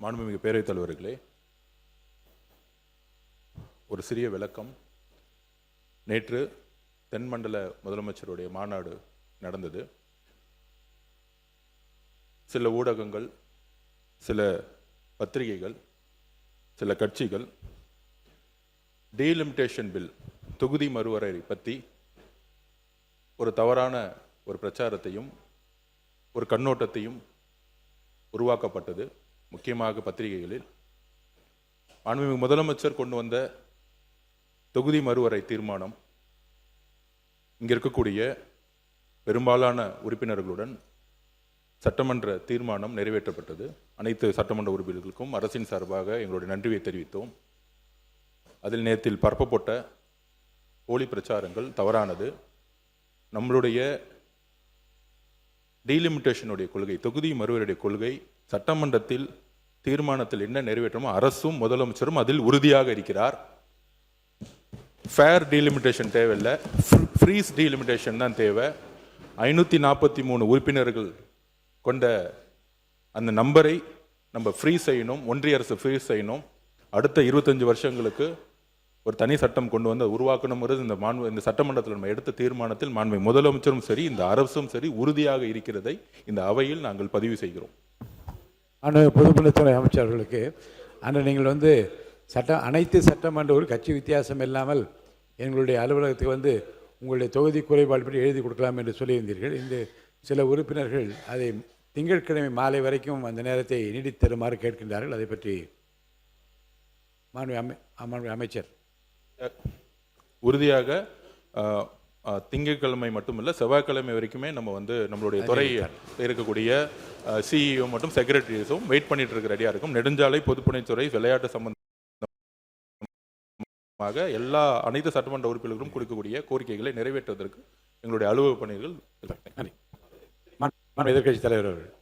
மாண்புமிகு பேரவைத் தலைவர்களே, ஒரு சிறிய விளக்கம். நேற்று தென்மண்டல முதலமைச்சருடைய மாநாடு நடந்தது. சில ஊடகங்கள், சில பத்திரிகைகள், சில கட்சிகள் டீலிமிட்டேஷன் பில், தொகுதி மறுவரையறை பற்றி ஒரு தவறான ஒரு பிரச்சாரத்தையும் ஒரு கண்ணோட்டத்தையும் உருவாக்கப்பட்டது. முக்கியமாக பத்திரிகைகளில் மாண்புமிகு முதலமைச்சர் கொண்டு வந்த தொகுதி மறுவரை தீர்மானம் இங்கே இருக்கக்கூடிய பெரும்பாலான உறுப்பினர்களுடன் சட்டமன்ற தீர்மானம் நிறைவேற்றப்பட்டது. அனைத்து சட்டமன்ற உறுப்பினர்களுக்கும் அரசின் சார்பாக எங்களுடைய நன்றியை தெரிவித்தோம். அதில் நேரத்தில் பரப்பப்பட்ட போலி பிரச்சாரங்கள் தவறானது. நம்மளுடைய டீலிமிட்டேஷனுடைய கொள்கை, தொகுதி மறுவரையுடைய கொள்கை சட்டமன்றத்தில் தீர்மானத்தில் என்ன நிறைவேற்றமோ அரசும் முதலமைச்சரும் அதில் உறுதியாக இருக்கிறார். ஃபேர் டீலிமிட்டேஷன் தேவையில்லை, ஃப்ரீஸ் டீலிமிட்டேஷன் தான் தேவை. 543 உறுப்பினர்கள் கொண்ட அந்த நம்பரை நம்ம ஃப்ரீஸ் செய்யணும், ஒன்றிய அரசு ஃப்ரீஸ் செய்யணும். அடுத்த 25 வருஷங்களுக்கு ஒரு தனி சட்டம் கொண்டு வந்து உருவாக்கணுங்கிறது இந்த சட்டமன்றத்தில் நம்ம எடுத்த தீர்மானத்தில் மாண்புமிகு முதலமைச்சரும் சரி, இந்த அரசும் சரி உறுதியாக இருக்கிறதை இந்த அவையில் நாங்கள் பதிவு செய்கிறோம். பொதுப்பணித்துறை அமைச்சர்களுக்கு நீங்கள் அனைத்து சட்டமன்ற கட்சி வித்தியாசம் இல்லாமல் எங்களுடைய அலுவலகத்துக்கு உங்களுடைய தொகுதி குறைபாடு பற்றி எழுதி கொடுக்கலாம் என்று சொல்லியிருந்தீர்கள். இந்த சில உறுப்பினர்கள் அதை திங்கட்கிழமை மாலை வரைக்கும் அந்த நேரத்தை நீடித்து தருமாறு கேட்கின்றார்கள். அதை பற்றி மாண்புமிகு அமைச்சர் உறுதியாக திங்கட்கிழமை மட்டுமில்லை, செவ்வாய்க்கிழமை வரைக்குமே நம்ம நம்மளுடைய துறை இருக்கக்கூடிய சிஇஓ மற்றும் செக்ரட்டரிஸும் வெயிட் பண்ணிட்டு இருக்க ரெடியாக இருக்கும். நெடுஞ்சாலை, பொதுப்பணித்துறை, விளையாட்டு சம்பந்தமாக அனைத்து சட்டமன்ற உறுப்பினர்களும் கொடுக்கக்கூடிய கோரிக்கைகளை நிறைவேற்றுவதற்கு எங்களுடைய அலுவலக பணிகள். எதிர்கட்சி தலைவர் அவர்கள்,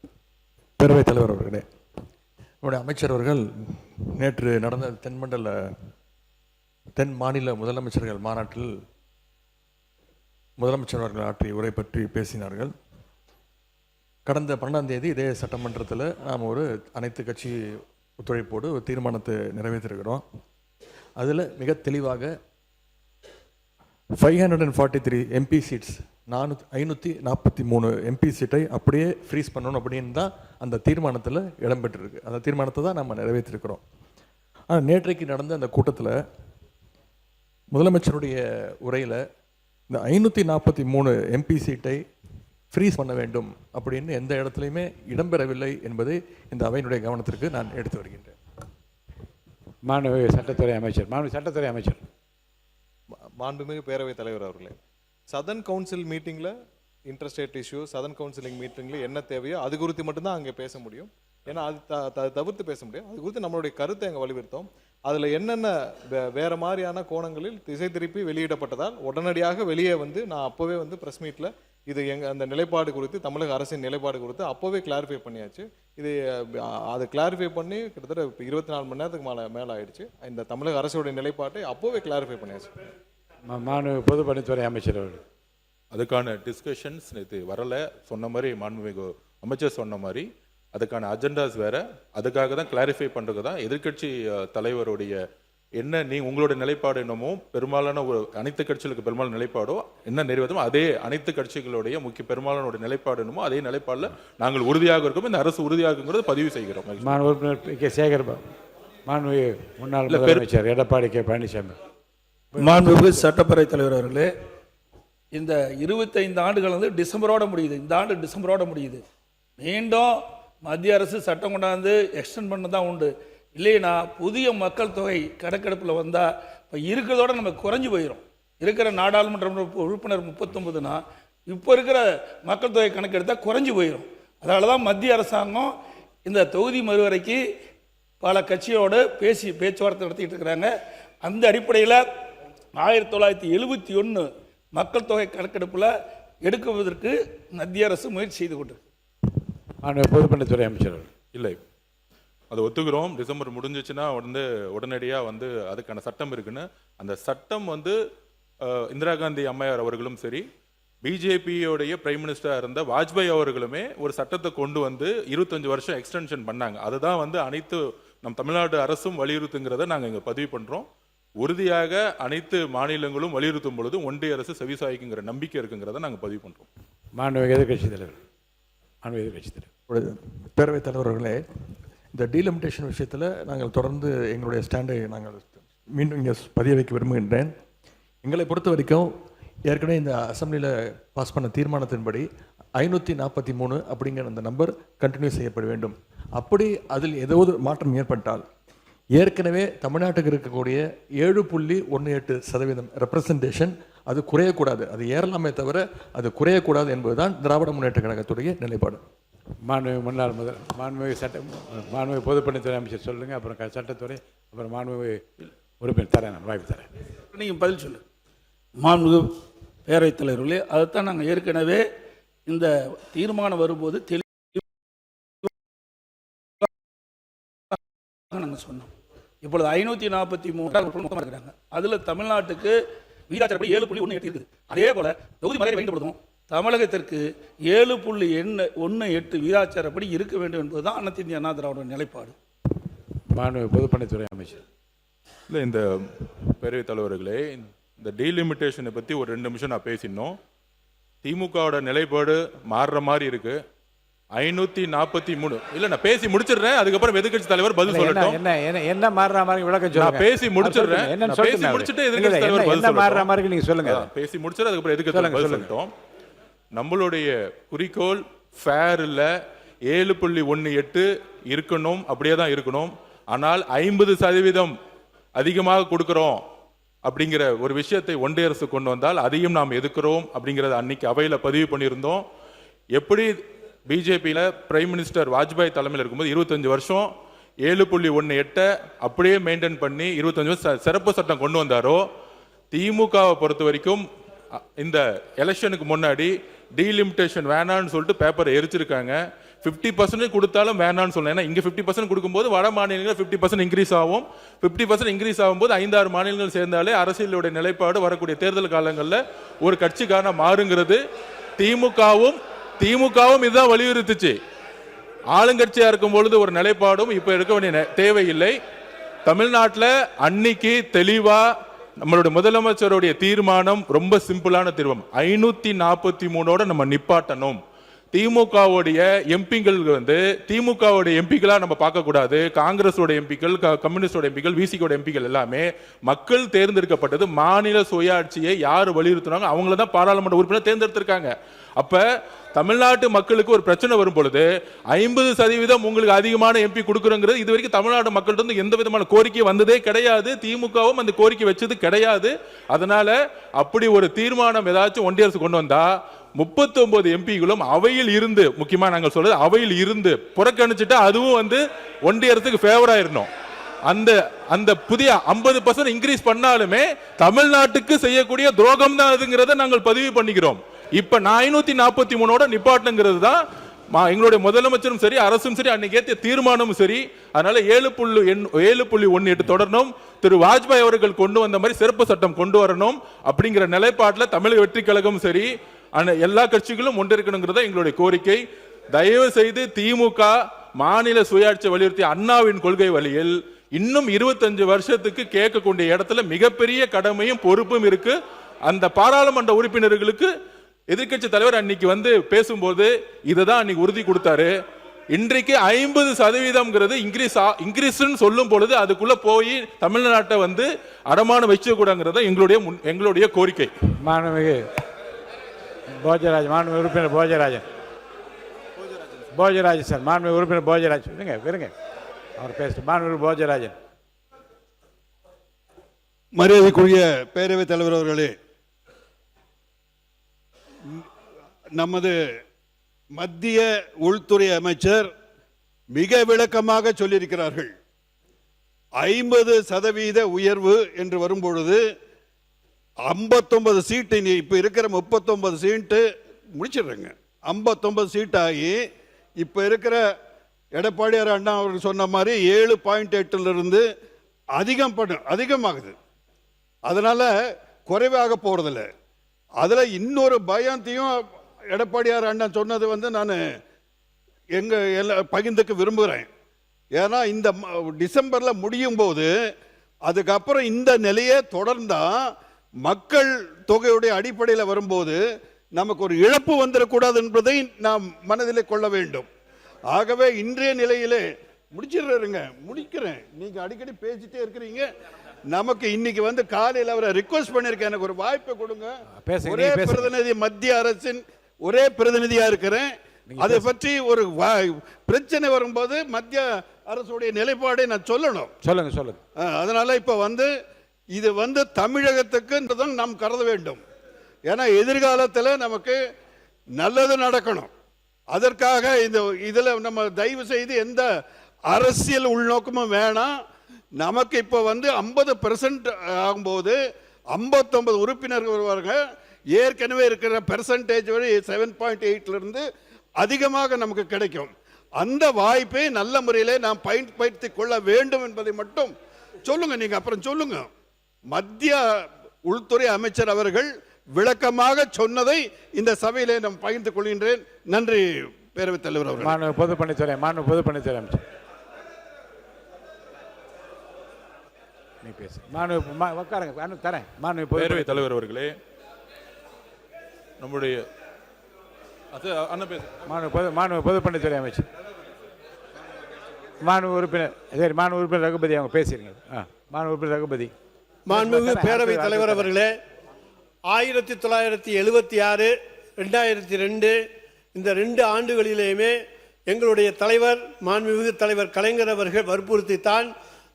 பேரவைத் தலைவர் அவர்களே, நம்முடைய அமைச்சர் அவர்கள் நேற்று நடந்த தென் மாநில முதலமைச்சர்கள் மாநாட்டில் முதலமைச்சர் அவர்கள் ஆற்றிய உரை பற்றி பேசினார்கள். கடந்த 12ஆம் தேதி இதே சட்டமன்றத்தில் நாம் ஒரு அனைத்து கட்சி ஒத்துழைப்போடு ஒரு தீர்மானத்தை நிறைவேற்றிருக்கிறோம். அதில் மிக தெளிவாக 543 எம்பி சீட்ஸ், 543 எம்பி சீட்டை அப்படியே ஃப்ரீஸ் பண்ணணும் அப்படின்னு தான் அந்த தீர்மானத்தில் இடம்பெற்றிருக்கு. அந்த தீர்மானத்தை தான் நம்ம நிறைவேற்றிருக்கிறோம். ஆனால் நேற்றைக்கு நடந்த அந்த கூட்டத்தில் முதலமைச்சருடைய உரையில் இந்த 543 எம்பி சீட்டை ஃப்ரீஸ் பண்ண வேண்டும் அப்படின்னு எந்த இடத்துலையுமே இடம்பெறவில்லை என்பதை இந்த அவையினுடைய கவனத்திற்கு நான் எடுத்து வருகின்றேன். மாண்புமிகு சட்டத்துறை அமைச்சர். மாண்புமிகு பேரவைத் தலைவர் அவர்களே, சதர்ன் கவுன்சில் மீட்டிங்கில் இன்டர்ஸ்டேட் இஷ்யூ, சதர்ன் கவுன்சிலிங் மீட்டிங்கில் என்ன தேவையோ அது குறித்து மட்டும்தான் அங்கே பேச முடியும். ஏன்னா அது தவிர்த்து பேச முடியும். அது குறித்து நம்மளுடைய கருத்தை அங்கே வலியுறுத்தோம். அதில் என்னென்ன வேறு மாதிரியான கோணங்களில் திசை திருப்பி வெளியிடப்பட்டதால் உடனடியாக வெளியே நான் அப்போவே ப்ரெஸ் மீட்டில் இது அந்த நிலைப்பாடு குறித்து, தமிழக அரசின் நிலைப்பாடு குறித்து அப்போவே கிளாரிஃபை பண்ணியாச்சு. இது அதை கிளாரிஃபை பண்ணி கிட்டத்தட்ட 24 மணி நேரத்துக்கு மேலே ஆயிடுச்சு. இந்த தமிழக அரசுடைய நிலைப்பாட்டை அப்போவே கிளாரிஃபை பண்ணியாச்சு. பொதுப்பணித்துறை அமைச்சர் அவர்கள், அதுக்கான டிஸ்கஷன்ஸ் நேற்று வரலை. சொன்ன மாதிரி மாண்புமிகு அமைச்சர் சொன்ன மாதிரி அதுக்கான அஜெண்டாஸ் வேற. அதுக்காக தான் கிளாரிஃபை பண்ணுறது தான் எதிர்கட்சி தலைவருடைய உங்களுடைய நிலைப்பாடு என்னமோ பெரும்பாலான அனைத்து கட்சிகளுக்கு பெரும்பாலான நிலைப்பாடோ என்ன நிறைவேற்றமோ அதே அனைத்து கட்சிகளுடைய பெரும்பாலான நிலைப்பாடு என்னமோ அதே நிலைப்பாடில் நாங்கள் உறுதியாக இருக்கோம். இந்த அரசு உறுதியாகுங்கிறது பதிவு செய்கிறோம். முன்னாள் முதலமைச்சர் எடப்பாடி கே பழனிசாமி. மாண்புமிகு சட்டப்பேரவை தலைவர் அவர்களே, இந்த 25 ஆண்டுகள் டிசம்பரோட முடியுது. இந்த ஆண்டு டிசம்பரோட முடியுது. மீண்டும் மத்திய அரசு சட்டம் கொண்டாந்து எக்ஸ்டெண்ட் பண்ண தான் உண்டு. இல்லைன்னா புதிய மக்கள் தொகை கணக்கெடுப்பில் வந்தால் இப்போ இருக்கிறதோட நம்ம குறைஞ்சி போயிடும். இருக்கிற நாடாளுமன்ற உறுப்பினர் 39னா இப்போ இருக்கிற மக்கள் தொகை கணக்கெடுத்தால் குறைஞ்சி போயிடும். அதனால தான் மத்திய அரசாங்கம் இந்த தொகுதி மறுவரைக்கு பல கட்சியோடு பேச்சுவார்த்தை நடத்திட்டு இருக்கிறாங்க. அந்த அடிப்படையில் 1971 மக்கள் தொகை கணக்கெடுப்பில் எடுக்குவதற்கு மத்திய அரசு முயற்சி செய்து கொண்டு. பொதுப்பணித்துறை அமைச்சர் இல்லை, அதை ஒத்துக்கிறோம். டிசம்பர் முடிஞ்சிச்சுன்னா உடனடியாக அதுக்கான சட்டம் இருக்குன்னு. அந்த சட்டம் இந்திரா காந்தி அம்மையார் அவர்களும் சரி, பிஜேபியோடைய பிரைம் மினிஸ்டராக இருந்த வாஜ்பாய் அவர்களுமே ஒரு சட்டத்தை கொண்டு வந்து 25 வருஷம் எக்ஸ்டென்ஷன் பண்ணாங்க. அதுதான் வந்து அனைத்து நம் தமிழ்நாடு அரசும் வலியுறுத்துங்கிறத நாங்கள் இங்கே பதிவு பண்ணுறோம். உறுதியாக அனைத்து மாநிலங்களும் வலியுறுத்தும் பொழுது ஒன்றிய அரசு செவிசாய்க்குங்கிற நம்பிக்கை இருக்குங்கிறத நாங்கள் பதிவு பண்ணுறோம். மாண்புமிகு எதிர்க்கட்சி தலைவர். மாண்புமிகு எதிர்க்கட்சி தலைவர். பேரவைத் தலைவர்களே, இந்த டீலிமிட்டேஷன் விஷயத்தில் நாங்கள் தொடர்ந்து எங்களுடைய ஸ்டாண்டை நாங்கள் மீண்டும் இங்கே பதிய வைக்க விரும்புகின்றேன். எங்களை பொறுத்த வரைக்கும் ஏற்கனவே இந்த அசெம்பிளியில் பாஸ் பண்ண தீர்மானத்தின்படி 543 அப்படிங்கிற அந்த நம்பர் கண்டினியூ செய்யப்பட வேண்டும். அப்படி அதில் ஏதாவது மாற்றம் ஏற்பட்டால் ஏற்கனவே தமிழ்நாட்டுக்கு இருக்கக்கூடிய 7.18% ரெப்ரசன்டேஷன் அது குறையக்கூடாது, அது ஏறலாமே தவிர அது குறையக்கூடாது என்பதுதான் திராவிட முன்னேற்ற கழகத்துடைய நிலைப்பாடு. மாண்புமிகு முன்னாள் மாண்புமிகு பொதுப்பணித்துறை அமைச்சர் சொல்லுங்கள், அப்புறம் சட்டத்துறை, அப்புறம் மாண்புமிகு உறுப்பினர் தரேன், நான் வாய்ப்பு தரேன். நீங்கள் பதில் சொல்லு. மாண்புமிகு பேரவைத் தலைவர்களே, அதைத்தான் நாங்கள் ஏற்கனவே இந்த தீர்மானம் வரும்போது நாங்கள் சொன்னோம். இப்பொழுது 543 இருக்கிறாங்க. அதில் தமிழ்நாட்டுக்கு வீராச்சாரப்படி 7.18 இருக்குது. அதே போல தொகுதி மறையை வைக்கப்படுதும் தமிழகத்திற்கு 7.18 வீராச்சாரப்படி இருக்க வேண்டும் என்பதுதான் அனைத்து இந்திய அண்ணா திராவிட நிலைப்பாடு. மாண்புமிகு பொதுப்பணித்துறை அமைச்சர். இல்லை, இந்த பேரவைத் தலைவர்களே, இந்த டீலிமிட்டேஷனை பற்றி ஒரு 2 நிமிஷம் நான் பேசினோம். திமுகவோட நிலைப்பாடு மாறுற மாதிரி இருக்கு. 543 இல்ல, நான் பேசி முடிச்சிடுறேன், அதுக்கப்புறம் எதிர்க்கட்சி தலைவர் பதில் சொல்லட்டும். என்ன மாறுற மாதிரி விளக்கம் சொல்லுங்க. நான் பேசி முடிச்சிடுறேன், பேசி முடிச்சிட்டு எதிர்க்கட்சி தலைவர் பதில் சொல்லட்டும். மாறுற மாதிரி நீங்க சொல்லுங்க. பேசி முடிச்சிட்டு அதுக்கப்புறம் எதிர்க்கட்சி தலைவர் பதில் சொல்லட்டும். நம்மளுடைய குறிக்கோள் ஃபேர் இல்ல, 7.18 இருக்கணும், அப்படியே தான் இருக்கணும். ஆனால் 50% அதிகமாக கொடுக்கிறோம் அப்படிங்கிற ஒரு விஷயத்தை ஒன்றிய அரசு கொண்டு வந்தால் அதையும் நாம் எதிர்க்கிறோம் அப்படிங்கிறத அன்னைக்கு அவையில பதிவு பண்ணியிருந்தோம். எப்படி பிஜேபியில பிரைம் மினிஸ்டர் வாஜ்பாய் தலைமையில் இருக்கும்போது 25 வருஷம் 7.18 அப்படியே மெயின்டைன் பண்ணி 25 வருஷம் சிறப்பு சட்டம் கொண்டு வந்தாரோ, திமுகவை பொறுத்த வரைக்கும் இந்த எலெக்ஷனுக்கு முன்னாடி டீலிமிட்டேஷன் வேணான்னு சொல்லிட்டு பேப்பரை எரிச்சிருக்காங்க. 50% கொடுத்தாலும் வேணான்னு சொல்லலாம். ஏன்னா இங்க 50% கொடுக்கும்போது வட மாநிலங்கள் 50% இன்க்ரீஸ் ஆகும். 50% இன்க்ரீஸ் ஆகும்போது 5-6 மாநிலங்கள் சேர்ந்தாலே அரசியலுடைய நிலைப்பாடு வரக்கூடிய தேர்தல் காலங்களில் ஒரு கட்சிக்கான மாறுங்கிறது திமுகவும் இதுதான் வலியுறுத்துச்சு. ஆளுங்கட்சியா இருக்கும் பொழுது ஒரு நிலைப்பாடும் இப்ப எடுக்க வேண்டிய தேவையில்லை. தமிழ்நாட்டில் அன்னைக்கு தெளிவா நம்மளுடைய முதலமைச்சருடைய தீர்மானம் ரொம்ப சிம்பிளான தீர்மானம். 543 நம்ம நிப்பாட்டணும். திமுகவுடைய எம்பிக்கள் வந்து திமுகவுடைய எம்பிக்களா நம்ம பார்க்க கூடாது. காங்கிரஸோட எம்பிக்கள், கம்யூனிஸ்டோட எம்பிக்கள், விசிகோட எம்பிக்கள் எல்லாமே மக்கள் தேர்ந்தெடுக்கப்பட்டது. மாநில சுயாட்சியை யார் வலியுறுத்தினாங்க அவங்கள தான் பாராளுமன்ற உறுப்பினர் தேர்ந்தெடுத்திருக்காங்க. அப்ப தமிழ்நாட்டு மக்களுக்கு ஒரு பிரச்சனை வரும் பொழுது 50% உங்களுக்கு அதிகமான எம்பி கொடுக்குறோங்கிறது இது வரைக்கும் தமிழ்நாடு மக்கள்கிட்ட எந்த விதமான கோரிக்கை வந்ததே கிடையாது. திமுகவும் அந்த கோரிக்கை வச்சது கிடையாது. அதனால அப்படி ஒரு தீர்மானம் ஏதாச்சும் ஒன்றிய அரசு கொண்டு வந்தா 39 எம்பிகளும் அவையில் இருந்து, முக்கியமா நாங்கள் சொல்றது அவையில் இருந்து புறக்கணிச்சுட்டா அதுவும் வந்து ஒன்றிய அரசுக்கு ஃபேவர் ஆயிரணும். அந்த புதிய 50% இன்க்ரீஸ் பண்ணாலுமே தமிழ்நாட்டுக்கு செய்யக்கூடிய துரோகம் தான் அதுங்கிறத நாங்கள் பதிவு பண்ணிக்கிறோம். இப்ப 543 நிப்பாட்டுங்கிறது தான் எங்களுடைய முதலமைச்சரும் சரி, அரசும் சரி, அன்னைக்கு ஏற்றிய தீர்மானமும் சரி. அதனால 7.18 தொடரணும். திரு வாஜ்பாய் அவர்கள் கொண்டு வந்த மாதிரி சிறப்பு சட்டம் கொண்டு வரணும் அப்படிங்கிற நிலைப்பாட்டில் தமிழக வெற்றி கழகம் சரி, எல்லா கட்சிகளும் ஒன்றிருக்கணுங்கிறத எங்களுடைய கோரிக்கை. தயவு செய்து திமுக மாநில சுயாட்சி வலியுறுத்திய அண்ணாவின் கொள்கை வழியில் இன்னும் 25 வருஷத்துக்கு கேட்கக்கூடிய இடத்துல மிகப்பெரிய கடமையும் பொறுப்பும் இருக்கு. அந்த பாராளுமன்ற உறுப்பினர்களுக்கு எதிர்க்கட்சி தலைவர் அன்னைக்கு வந்து பேசும்போது இதைதான் அன்னைக்கு உறுதி கொடுத்தாரு. இன்றைக்கு 50% இன்க்ரீஸ் சொல்லும் பொழுது அதுக்குள்ள போய் தமிழ்நாட்டை வந்து அடமானம் வச்சு கூடாங்கிறத எங்களுடைய கோரிக்கை. மாண்புமிகு உறுப்பினர் போஜராஜன் சார், மாண்புமிகு உறுப்பினர் போஜராஜ் விருங்க அவர் பேச. மாண்புமிகு போஜராஜன். மரியாதைக்குரிய பேரவைத் தலைவர் அவர்களே, நமது மத்திய உள்துறை அமைச்சர் மிக விளக்கமாக சொல்லியிருக்கிறார்கள். 50% உயர்வு என்று வரும்பொழுது 59 சீட்டு, இப்ப இருக்கிற 39 சீட்டு முடிச்சிடுறேங்க. 59 சீட் ஆகி இப்ப இருக்கிற எடப்பாடியார் அண்ணா அவர்கள் சொன்ன மாதிரி 7.8 அதிகமாகுது. அதனால குறைவாக போறதில்லை. அதில் இன்னொரு பயத்தையும் எடப்பாடியார் அண்ணன் சொன்னது வந்து நான் பகிர்ந்துக்க விரும்புகிறேன். ஏன்னா இந்த டிசம்பரில் முடியும் போது அதுக்கப்புறம் இந்த நிலையே தொடர்ந்தால் மக்கள் தொகையுடைய அடிப்படையில் வரும்போது நமக்கு ஒரு இழப்பு வந்துடக்கூடாது என்பதை நாம் மனதில் கொள்ள வேண்டும். ஆகவே இன்றைய நிலையிலே முடிக்கிறேன். நீங்க அடிக்கடி பேசிட்டே இருக்கிறீங்க. நமக்கு இன்னைக்கு வந்து காலையில் அவரை ரிக்வெஸ்ட் பண்ணியிருக்கேன், எனக்கு ஒரு வாய்ப்பை கொடுங்க. ஒரே பிரதிநிதி, மத்திய அரசின் ஒரே பிரதிநிதியா இருக்கிறேன். அதை பற்றி ஒரு பிரச்சனை வரும்போது மத்திய அரசுடைய நிலைப்பாடை நான் சொல்லணும். சொல்லுங்க. அதனால இப்ப வந்து இது வந்து தமிழகத்துக்கு நாம் கருத வேண்டும். ஏன்னா எதிர்காலத்தில் நமக்கு நல்லது நடக்கணும். அதற்காக இதுல நம்ம தயவு செய்து எந்த அரசியல் உள்நோக்கமும் வேணாம். நமக்கு இப்போ வந்து 50% ஆகும்போது 59 உறுப்பினர்கள் வருவாங்க. ஏற்கனவே இருக்கிற பெர்சன்டேஜ் 7.8 இருந்து அதிகமாக நமக்கு கிடைக்கும். அந்த வாய்ப்பை நல்ல முறையிலே நாம் பயன்படுத்திக் கொள்ள வேண்டும் என்பதை மட்டும் சொல்லுங்க. நீங்க அப்புறம் சொல்லுங்க. மத்திய உள்துறை அமைச்சர் அவர்கள் விளக்கமாக சொன்னதை இந்த சபையிலே நான் பகிர்ந்து கொள்கின்றேன். நன்றி பேரவைத் தலைவர் அவர்கள். மாண்பு பொதுப்பணித்துறை அமைச்சர் நீ பேசு. பேரவைத் தலைவர் அவர்களே, நம்முடைய பொதுப்பணித்துறை அமைச்சர் மாண்பு உறுப்பினர் ரகுபதி அவங்க பேசிருங்க. மாண்பு உறுப்பினர் ரகுபதி. மாண்புமிகு பேரவைத் தலைவர் அவர்களே, 1976, 2002 இந்த 2 ஆண்டுகளிலேயுமே எங்களுடைய தலைவர் மாண்புமிகு தலைவர் கலைஞர் அவர்கள் வற்புறுத்தித்தான்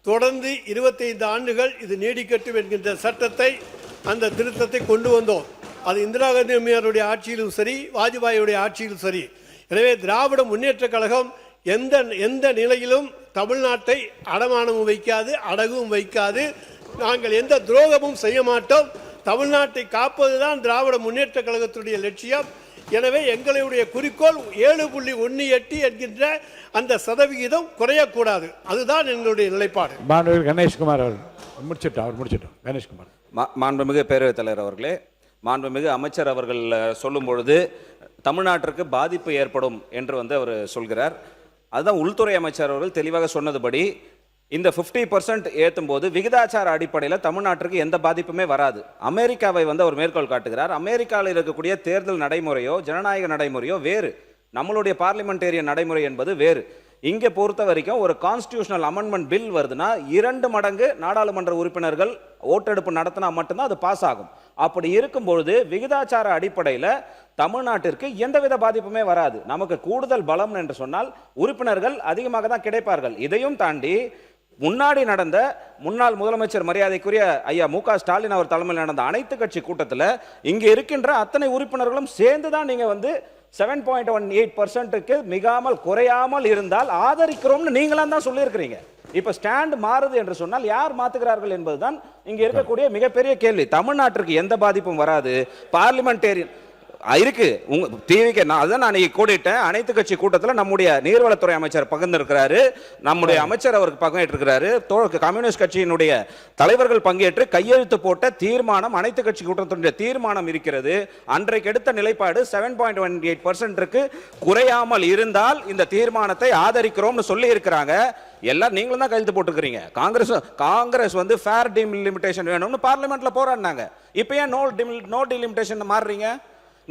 தொடர்ந்து 25 ஆண்டுகள் இது நீடிக்கட்டும் என்கின்ற சட்டத்தை, அந்த திருத்தத்தை கொண்டு வந்தோம். அது இந்திரா காந்தி அம்மையாருடைய ஆட்சியிலும் சரி, வாஜ்பாயுடைய ஆட்சியிலும் சரி. எனவே திராவிட முன்னேற்ற கழகம் எந்த நிலையிலும் தமிழ்நாட்டை அடமானமும் வைக்காது, அடகும் வைக்காது. நாங்கள் எந்த துரோகமும் செய்ய மாட்டோம். தமிழ்நாட்டை காப்பதுதான் திராவிட முன்னேற்ற கழகத்துடைய லட்சியம். எனவே எங்களுடைய குறிக்கோள் 7.18 என்கின்ற அந்த சதவிகிதம் குறையக்கூடாது. அதுதான் எங்களுடைய நிலைப்பாடு. கணேஷ்குமார் அவர் முடிச்சிட்டோம். கணேஷ்குமார். மாண்புமிகு பேரவைத் தலைவர் அவர்களே, மாண்புமிகு அமைச்சர் அவர்கள் சொல்லும் பொழுது தமிழ்நாட்டிற்கு பாதிப்பு ஏற்படும் என்று அவர் சொல்கிறார். அதுதான் உள்துறை அமைச்சர் அவர்கள் தெளிவாக சொன்னதுபடி இந்த 50% ஏற்றும் போது விகிதாச்சார அடிப்படையில் தமிழ்நாட்டிற்கு எந்த பாதிப்புமே வராது. அமெரிக்காவை அவர் மேற்கோள் காட்டுகிறார். அமெரிக்காவில் இருக்கக்கூடிய தேர்தல் நடைமுறையோ ஜனநாயக நடைமுறையோ வேறு, நம்மளுடைய பார்லிமெண்டேரியன் நடைமுறை என்பது வேறு. இங்கே பொறுத்த வரைக்கும் ஒரு கான்ஸ்டிடியூஷனல் அமெண்ட்மெண்ட் பில் வருதுன்னா 2 மடங்கு நாடாளுமன்ற உறுப்பினர்கள் ஓட்டெடுப்பு நடத்தினா மட்டும்தான் அது பாஸ் ஆகும். அப்படி இருக்கும்பொழுது விகிதாச்சார அடிப்படையில் தமிழ்நாட்டிற்கு எந்தவித பாதிப்புமே வராது. நமக்கு கூடுதல் பலம் என்று சொன்னால் உறுப்பினர்கள் அதிகமாக தான் கிடைப்பார்கள். இதையும் தாண்டி முன்னாடி நடந்த முன்னாள் முதலமைச்சர் மரியாதைக்குரிய ஐயா மு.க. ஸ்டாலின் அவர் தலைமையில் நடந்த அனைத்து கட்சி கூட்டத்தில் இங்கே இருக்கின்ற அத்தனை உறுப்பினர்களும் சேர்ந்து தான் நீங்க 7.18%க்கு மிகாமல் குறையாமல் இருந்தால் ஆதரிக்கிறோம்னு நீங்களாம் தான் சொல்லியிருக்கிறீங்க. இப்ப ஸ்டாண்ட் மாறுது என்று சொன்னால் யார் மாத்துகிறார்கள் என்பதுதான் இங்க இருக்கக்கூடிய மிகப்பெரிய கேள்வி. தமிழ்நாட்டிற்கு எந்த பாதிப்பும் வராது. பார்லிமெண்டேரியன் இருக்கு டிவிக்கு நான் கூட்டிட்டேன். அனைத்து கட்சி கூட்டத்தில் நம்முடைய நீர்வளத்துறை அமைச்சர் பகிர்ந்திருக்கிறாரு, நம்முடைய அமைச்சர் அவருக்கு பங்கேற்றிருக்கிறாரு, கம்யூனிஸ்ட் கட்சியினுடைய தலைவர்கள் பங்கேற்று கையெழுத்து போட்ட தீர்மானம், அனைத்து கட்சி கூட்டத்தினுடைய தீர்மானம் இருக்கிறது. அன்றைக்கு எடுத்த நிலைப்பாடு 7.18%க்கு குறையாமல் இருந்தால் இந்த தீர்மானத்தை ஆதரிக்கிறோம்னு சொல்லி இருக்கிறாங்க. எல்லாம் நீங்களும் தான் கையெழுத்து போட்டுக்கிறீங்க. காங்கிரஸ் ஃபேர் டீலிமிட்டேஷன் வேணும்னு பார்லிமெண்ட்ல போராடினாங்க. இப்போ ஏன் நோ டீலிமிட்டேஷன் மாறுறீங்க?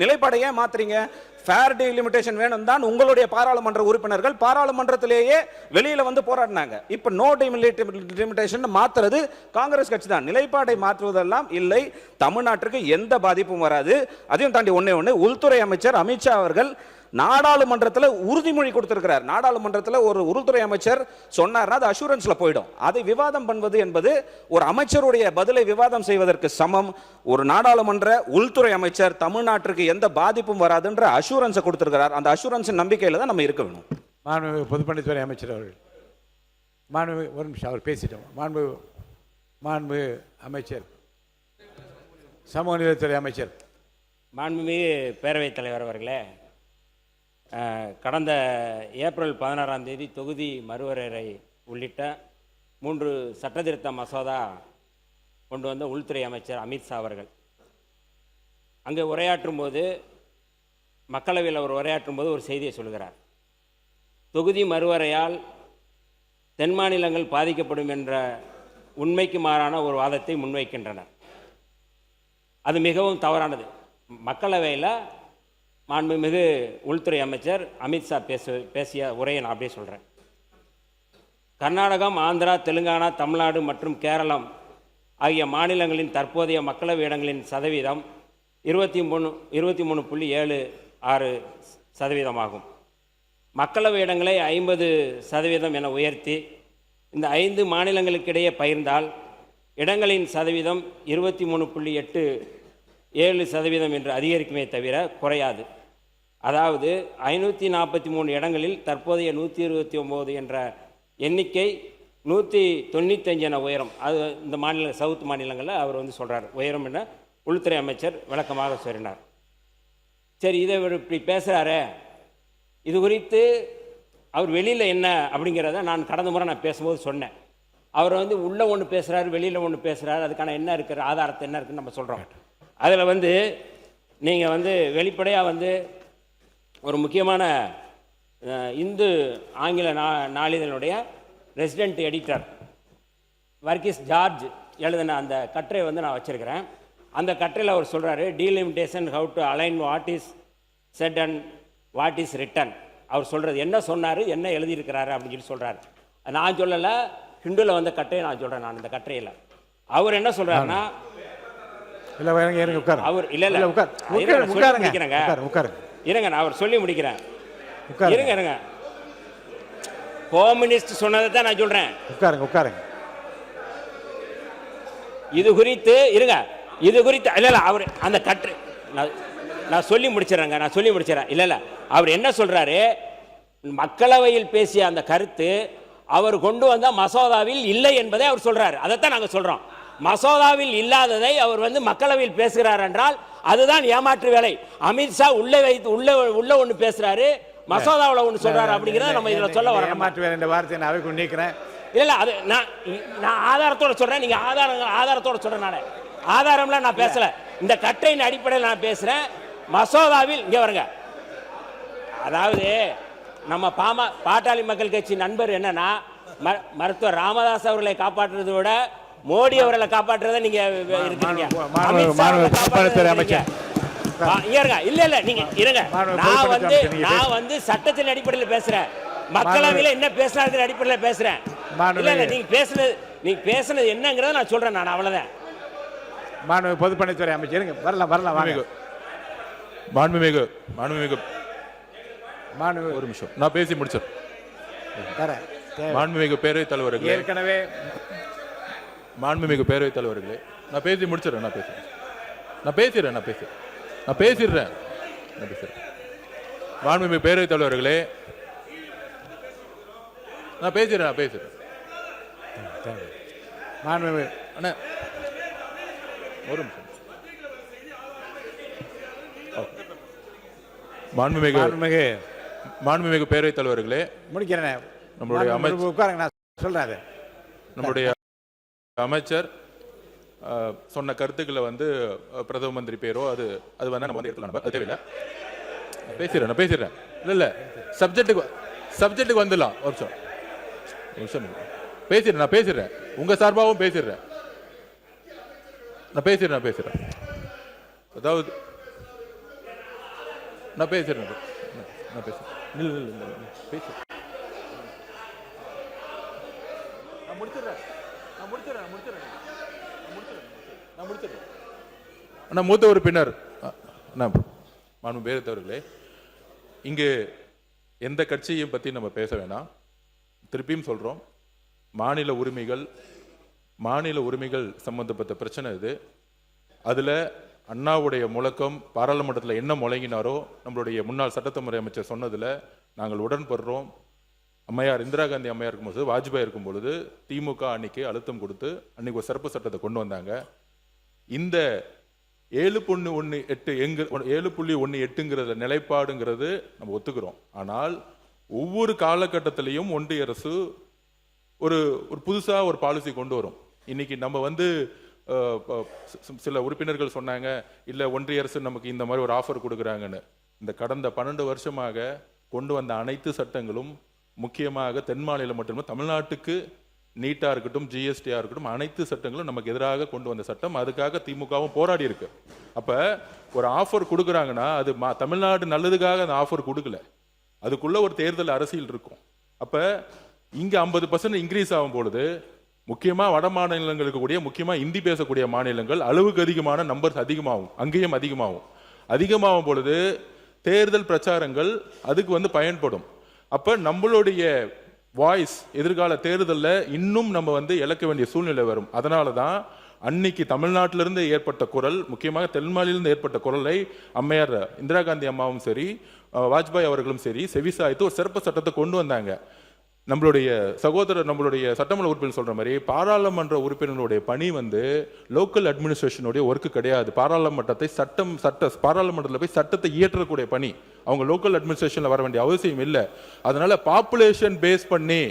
நிலைப்பாடை ஏன் மாத்துறீங்க? ஃபேர் டீலிமிட்டேஷன் வேணும் தான் உங்களுடைய பாராளுமன்ற உறுப்பினர்கள் பாராளுமன்றத்திலேயே வெளியில போராடினாங்க. இப்ப நோ டீலிமிட்டேஷன் மாத்துறது காங்கிரஸ் கட்சி தான். நிலைப்பாடை மாற்றுவதெல்லாம் இல்லை. தமிழ்நாட்டிற்கு எந்த பாதிப்பும் வராது. அதையும் தாண்டி ஒண்ணே உள்துறை அமைச்சர் அமித்ஷா அவர்கள் நாடாளுமன்றத்தில் உறுதிமொழி கொடுத்திருக்கிறார். நாடாளுமன்றத்தில் ஒரு உள்துறை அமைச்சர் சொன்னார்னா அது அஷூரன்ஸ்ல போயிடும். அதை விவாதம் பண்ணுவது என்பது ஒரு அமைச்சருடைய பதிலை விவாதம் செய்வதற்கு சமம். ஒரு நாடாளுமன்ற உள்துறை அமைச்சர் தமிழ்நாட்டிற்கு எந்த பாதிப்பும் வராதுன்ற அஷூரன்ஸை கொடுத்திருக்கிறார். அந்த அஷூரன்ஸ் நம்பிக்கையில தான் நம்ம இருக்க வேணும். மாண்பு பொதுப்பணித்துறை அமைச்சர் அவர்கள். மாண்பு ஒரு நிமிஷம் அவர் பேசிட்டோம். மாண்பு அமைச்சர் சமூக நீதித்துறை அமைச்சர். மாண்புமிகு பேரவைத் தலைவர் அவர்களே, கடந்த ஏப்ரல் 16ஆம் தேதி தொகுதி மறுவரையறை உள்ளிட்ட 3 சட்டத்திருத்த மசோதா கொண்டு வந்த உள்துறை அமைச்சர் அமித்ஷா அவர்கள் அங்கே உரையாற்றும் போது, மக்களவையில் அவர் உரையாற்றும் போது ஒரு செய்தியை சொல்கிறார். தொகுதி மறுவரையால் தென் மாநிலங்கள் பாதிக்கப்படும் என்ற உண்மைக்கு மாறான ஒரு வாதத்தை முன்வைக்கின்றனர். அது மிகவும் தவறானது. மக்களவையில் மாண்புமிகு உள்துறை அமைச்சர் அமித்ஷா பேசிய உரையை நான் அப்படியே சொல்கிறேன். கர்நாடகம், ஆந்திரா, தெலுங்கானா, தமிழ்நாடு மற்றும் கேரளம் ஆகிய மாநிலங்களின் தற்போதைய மக்களவை இடங்களின் சதவீதம் 23.76% ஆகும். மக்களவை இடங்களை 50% என உயர்த்தி இந்த 5 மாநிலங்களுக்கிடையே பகிர்ந்தால் இடங்களின் சதவீதம் 23.87% என்று அதிகரிக்குமே தவிர குறையாது. அதாவது 543 இடங்களில் தற்போதைய 129 என்ற எண்ணிக்கை 195 என உயரும். அது இந்த மாநில சவுத் மாநிலங்களில் அவர் வந்து சொல்கிறார் உயரும் என உள்துறை அமைச்சர் விளக்கமாக சொன்னார். சரி, இதை இப்படி பேசுகிறாரு, இது குறித்து அவர் வெளியில் என்ன அப்படிங்கிறத நான் கடந்த முறை நான் பேசும்போது சொன்னேன். அவர் வந்து உள்ளே ஒன்று பேசுகிறாரு, வெளியில் ஒன்று பேசுகிறாரு, அதுக்கான என்ன இருக்கிற ஆதாரத்தை என்ன இருக்குன்னு நம்ம சொல்கிறோம். அதில் வந்து நீங்கள் வந்து வெளிப்படையாக வந்து ஒரு முக்கியமான இந்து ஆங்கில நாளிதழுடைய ரெசிடென்ட் எடிட்டர் வர்கீஸ் ஜார்ஜ் எழுதின அந்த கட்டுரை வந்து நான் வச்சுருக்கிறேன். அந்த கட்டுரையில் அவர் சொல்கிறாரு, delimitation how to align what is set and what is written. அவர் சொல்கிறது என்ன சொன்னார், என்ன எழுதியிருக்கிறாரு அப்படின்னு சொல்லி சொல்கிறார். நான் சொல்லலை, ஹிந்துவில் வந்த கட்டுரையை நான் சொல்கிறேன். நான் இந்த கட்டுரையில் அவர் என்ன சொல்கிறாருன்னா, அவர் இல்லை இருங்க, நான் அவர் சொல்லி முடிக்கிறேன். இருங்க, கம்யூனிஸ்ட் சொன்னதை தான் நான் சொல்கிறேன். உட்காருங்க. இது குறித்து இது குறித்து இல்லை அவர் அந்த கட்டுரை நான் சொல்லி முடிச்சிடறேன். இல்லை அவர் என்ன சொல்கிறாரு, மக்களவையில் பேசிய அந்த கருத்து அவர் கொண்டு வந்த மசோதாவில் இல்லை என்பதை அவர் சொல்கிறார். அதைத்தான் நாங்கள் சொல்கிறோம். மசோதாவில் இல்லாததை அவர் வந்து மக்களவையில் பேசுகிறார் என்றால் அதுதான் ஏமாற்று வேலை. அமித்ஷா உள்ளே ஒன்று பேசுகிறாரு, மசோதாவில் ஒன்று சொல்கிறாரு அப்படிங்கிறத நம்ம இதில் சொல்ல வரோம். ஏமாற்று வேலை என்ற வார்த்தையை நான் அவைக்கு நீக்கிறேன். இல்லை அது நான் ஆதாரத்தோட சொல்கிறேன், நீங்கள் ஆதாரத்தோட சொல்கிறேன். நான் ஆதாரம்லாம் நான் பேசலை, இந்த கட்டுரையின் அடிப்படையில் நான் பேசுகிறேன். மசோதாவில் இங்கே வருங்க, அதாவது நம்ம பாட்டாளி மக்கள் கட்சி நண்பர் என்னன்னா, மருத்துவர் ராமதாஸ் அவர்களை காப்பாற்றுறதை விட மோடி அவர்களை காப்பாற்றுறதை நீங்க இருக்கீங்க. இல்ல நீங்க இருங்க, நான் வந்து சட்டத்தின் அடிப்படையில் பேசுறேன், மக்களவையில் என்ன பேசுறது அடிப்படையில் பேசுறேன். இல்ல நீங்க பேசுனது என்னங்கிறத நான் சொல்றேன். நான் அவ்வளவுதான். மாண்புமிகு பொதுப்பணித்துறை அமைச்சர் வரலாம் மாண்புமிகு ஒரு நிமிஷம் நான் பேசி முடிச்சேன். மாண்புமிகு பேரவைத் தலைவர்களே, ஏற்கனவே மாண்புமிகு பேரவைத் தலைவர்களே, நான் பேசி முடிச்சிடறேன். நான் பேசிடுறேன். மாண்புமிகு பேரவைத் தலைவர்களே, நான் பேசுறேன். மாண்புமிகு அண்ணா ஒரு நிமிஷம். மாண்புமிகு பேரவைத் தலைவர்களே, முடிக்கிறேன். நம்மளுடைய அமைச்சர் சொன்ன கருத்துக்களை வந்து பிரதம மந்திரி பேரோ அது வந்து நம்ம வந்து எடுக்கலாம். அது தேவையில்லை. பேசிடுறேன். இல்ல சப்ஜெக்டுக்கு வந்துடலாம். ஒரு நிமிஷம் நான் பேசிடுறேன். உங்க சார்பாகவும் பேசிடுறேன். நான் பேசுறேன். அதாவது நான் பேசுறேன். மூத்த உறுப்பினர் பேரத்தவர்களே, இங்கு எந்த கட்சியையும் பத்தி நம்ம பேச வேணாம். திருப்பியும் சொல்றோம், மாநில உரிமைகள் சம்பந்தப்பட்ட பிரச்சனை இது. அதுல அண்ணாவுடைய முழக்கம் பாராளுமன்றத்தில் என்ன முழங்கினாரோ நம்மளுடைய முன்னாள் சட்டத்துறை அமைச்சர் சொன்னதுல நாங்கள் உடன்படுறோம். அம்மையார் இந்திரா காந்தி அம்மையார் இருக்கும்போது, வாஜ்பாய் இருக்கும் பொழுது திமுக அன்னைக்கு அழுத்தம் கொடுத்து அன்னைக்கு ஒரு சிறப்பு சட்டத்தை கொண்டு வந்தாங்க. இந்த 7.18 நிலைப்பாடுங்கிறது நம்ம ஒத்துக்கிறோம். ஆனால் ஒவ்வொரு காலகட்டத்திலையும் ஒன்றிய அரசு ஒரு புதுசா ஒரு பாலிசி கொண்டு வரும். இன்னைக்கு நம்ம வந்து சில உறுப்பினர்கள் சொன்னாங்க இல்லை ஒன்றிய அரசு நமக்கு இந்த மாதிரி ஒரு ஆஃபர் கொடுக்குறாங்கன்னு. இந்த கடந்த 12 வருஷமாக கொண்டு வந்த அனைத்து சட்டங்களும் முக்கியமாக தென் மாநிலம் மட்டுமே தமிழ்நாட்டுக்கு நீட்டாக இருக்கட்டும், ஜிஎஸ்டியாக இருக்கட்டும், அனைத்து சட்டங்களும் நமக்கு எதிராக கொண்டு வந்த சட்டம். அதுக்காக திமுகவும் போராடி இருக்கு. அப்போ ஒரு ஆஃபர் கொடுக்குறாங்கன்னா அது தமிழ்நாடு நல்லதுக்காக அந்த ஆஃபர் கொடுக்கல, அதுக்குள்ள ஒரு தேர்தல் அரசியல் இருக்கும். அப்போ இங்கே 50% இன்க்ரீஸ் ஆகும் பொழுது முக்கியமாக வட மாநிலங்களுக்கு கூடிய முக்கியமாக இந்தி பேசக்கூடிய மாநிலங்கள் அளவுக்கு அதிகமான நம்பர்ஸ் அதிகமாகும், அங்கேயும் அதிகமாகும் பொழுது தேர்தல் பிரச்சாரங்கள் அதுக்கு பயன்படும். அப்போ நம்மளுடைய வாய்ஸ் எதிர்கால தேர்தலில் இன்னும் நம்ம இழக்க வேண்டிய சூழ்நிலை வரும். அதனால தான் அன்னைக்கு தமிழ்நாட்டிலிருந்து ஏற்பட்ட குரல், முக்கியமாக தென் மாநிலிருந்து ஏற்பட்ட குரலை அம்மையார் இந்திரா காந்தி அம்மாவும் சரி, வாஜ்பாய் அவர்களும் சரி செவிசாய்த்து ஒரு சிறப்பு சட்டத்தை கொண்டு வந்தாங்க. நம்மளுடைய சகோதரர், நம்மளுடைய சட்டமன்ற உறுப்பினர் சொல்ற மாதிரி பாராளுமன்ற உறுப்பினர்களுடைய பணி லோக்கல் அட்மினிஸ்ட்ரேஷனுடைய ஒர்க்கு கிடையாது. பாராளுமன்றத்தில் போய் சட்டத்தை இயற்றக்கூடிய பணி அவங்க லோக்கல் அட்மினிஸ்ட்ரேஷன்ல வர வேண்டிய அவசியம் இல்லை. அதனால பாப்புலேஷன் பேஸ் பண்ணி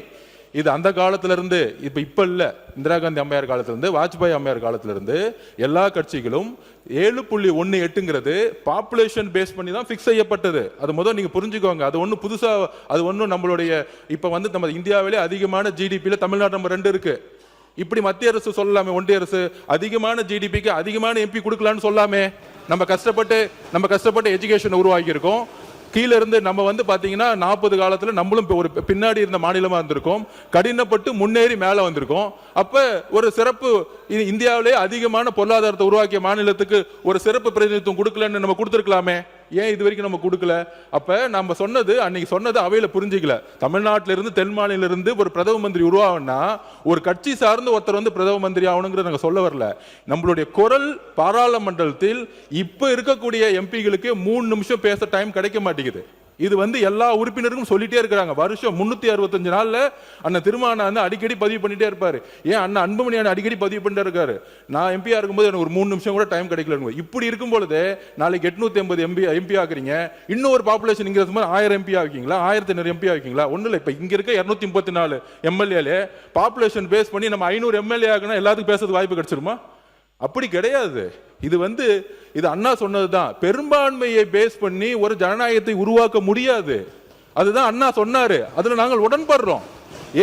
இது அந்த காலத்துல இருந்து இப்ப இல்ல, இந்திரா காந்தி அம்மையார் காலத்துல இருந்து, வாஜ்பாய் அம்மையார் காலத்துல இருந்து எல்லா கட்சிகளும் 7.18ங்கிறது பாப்புலேஷன் பேஸ் பண்ணி தான் ஃபிக்ஸ் செய்யப்பட்டது. அது முதல் நீங்க புரிஞ்சுக்கோங்க. அது ஒன்றும் புதுசா, அது ஒன்றும் நம்மளுடைய இப்ப நம்ம இந்தியாவிலே அதிகமான ஜிடிபியில தமிழ்நாடு நம்பர் 2 இருக்கு. இப்படி மத்திய அரசு சொல்லலாமே, ஒன்றிய அரசு அதிகமான ஜிடிபிக்கு அதிகமான எம்பி கொடுக்கலான்னு சொல்லாமே. நம்ம கஷ்டப்பட்டு எஜுகேஷன் உருவாக்கி இருக்கோம். கீழே இருந்து நம்ம பாத்தீங்கன்னா 40 காலத்துல நம்மளும் ஒரு பின்னாடி இருந்த மாநிலமா இருந்திருக்கோம், கடினப்பட்டு முன்னேறி மேல வந்திருக்கோம். அப்ப ஒரு சிறப்பு, இந்தியாவிலே அதிகமான பொருளாதாரத்தை உருவாக்கிய மாநிலத்துக்கு ஒரு சிறப்பு பிரதிநிதித்துவம் கொடுக்கலன்னு நம்ம கொடுத்துருக்கலாமே. ஏன் இது வரைக்கும் நம்ம கொடுக்கல? அப்ப நம்ம அன்னைக்கு சொன்னது அவையில புரிஞ்சுக்கல. தமிழ்நாட்டில இருந்து தென் மாநில இருந்து ஒரு பிரதம மந்திரி உருவாகணும்னா ஒரு கட்சி சார்ந்து ஒருத்தர் பிரதம மந்திரி ஆகணுங்கிறத நாங்க சொல்ல வரல. நம்மளுடைய குரல் பாராளுமன்றத்தில் இப்ப இருக்கக்கூடிய எம்பிகளுக்கு 3 நிமிஷம் பேச டைம் கிடைக்க மாட்டேங்குது. இது எல்லா உறுப்பினருக்கும் சொல்லிட்டே இருக்கிறாங்க. வருஷம் 365 நாள்ல அண்ணன் திருமாவளவன் அடிக்கடி பதிவு பண்ணிட்டே இருப்பாரு. ஏன் அண்ணன் அன்புமணி அடிக்கடி பதிவு பண்ணிட்டே இருக்காரு, நான் எம்பியா இருக்கும்போது எனக்கு ஒரு 3 நிமிஷம் கூட டைம் கிடைக்கல. இப்படி இருக்கும் பொழுது நாளைக்கு 850 எம்பி ஆக்குறீங்க, இன்னும் ஒரு பாப்புலேஷன் இங்க 1000 எம்பி ஆக்கிங்களா, 1500 எம்பி ஆக்கிங்களா? ஒண்ணு இல்ல. இப்ப இங்க இருக்க 234 எம்எல்ஏ பாப்புலேஷன் பேஸ் பண்ணி நம்ம 500 எம்எல்ஏ ஆகுனா எல்லாத்துக்கும் பேசுறதுக்கு வாய்ப்பு கிடைச்சிருமா? அப்படி கிடையாது. இது அண்ணா சொன்னதுதான். பெரும்பான்மையை பேஸ் பண்ணி ஒரு ஜனநாயகத்தை உருவாக்க முடியாது. அதுதான் அண்ணா சொன்னாரு. அதுல நாங்கள் உடன்படுறோம்.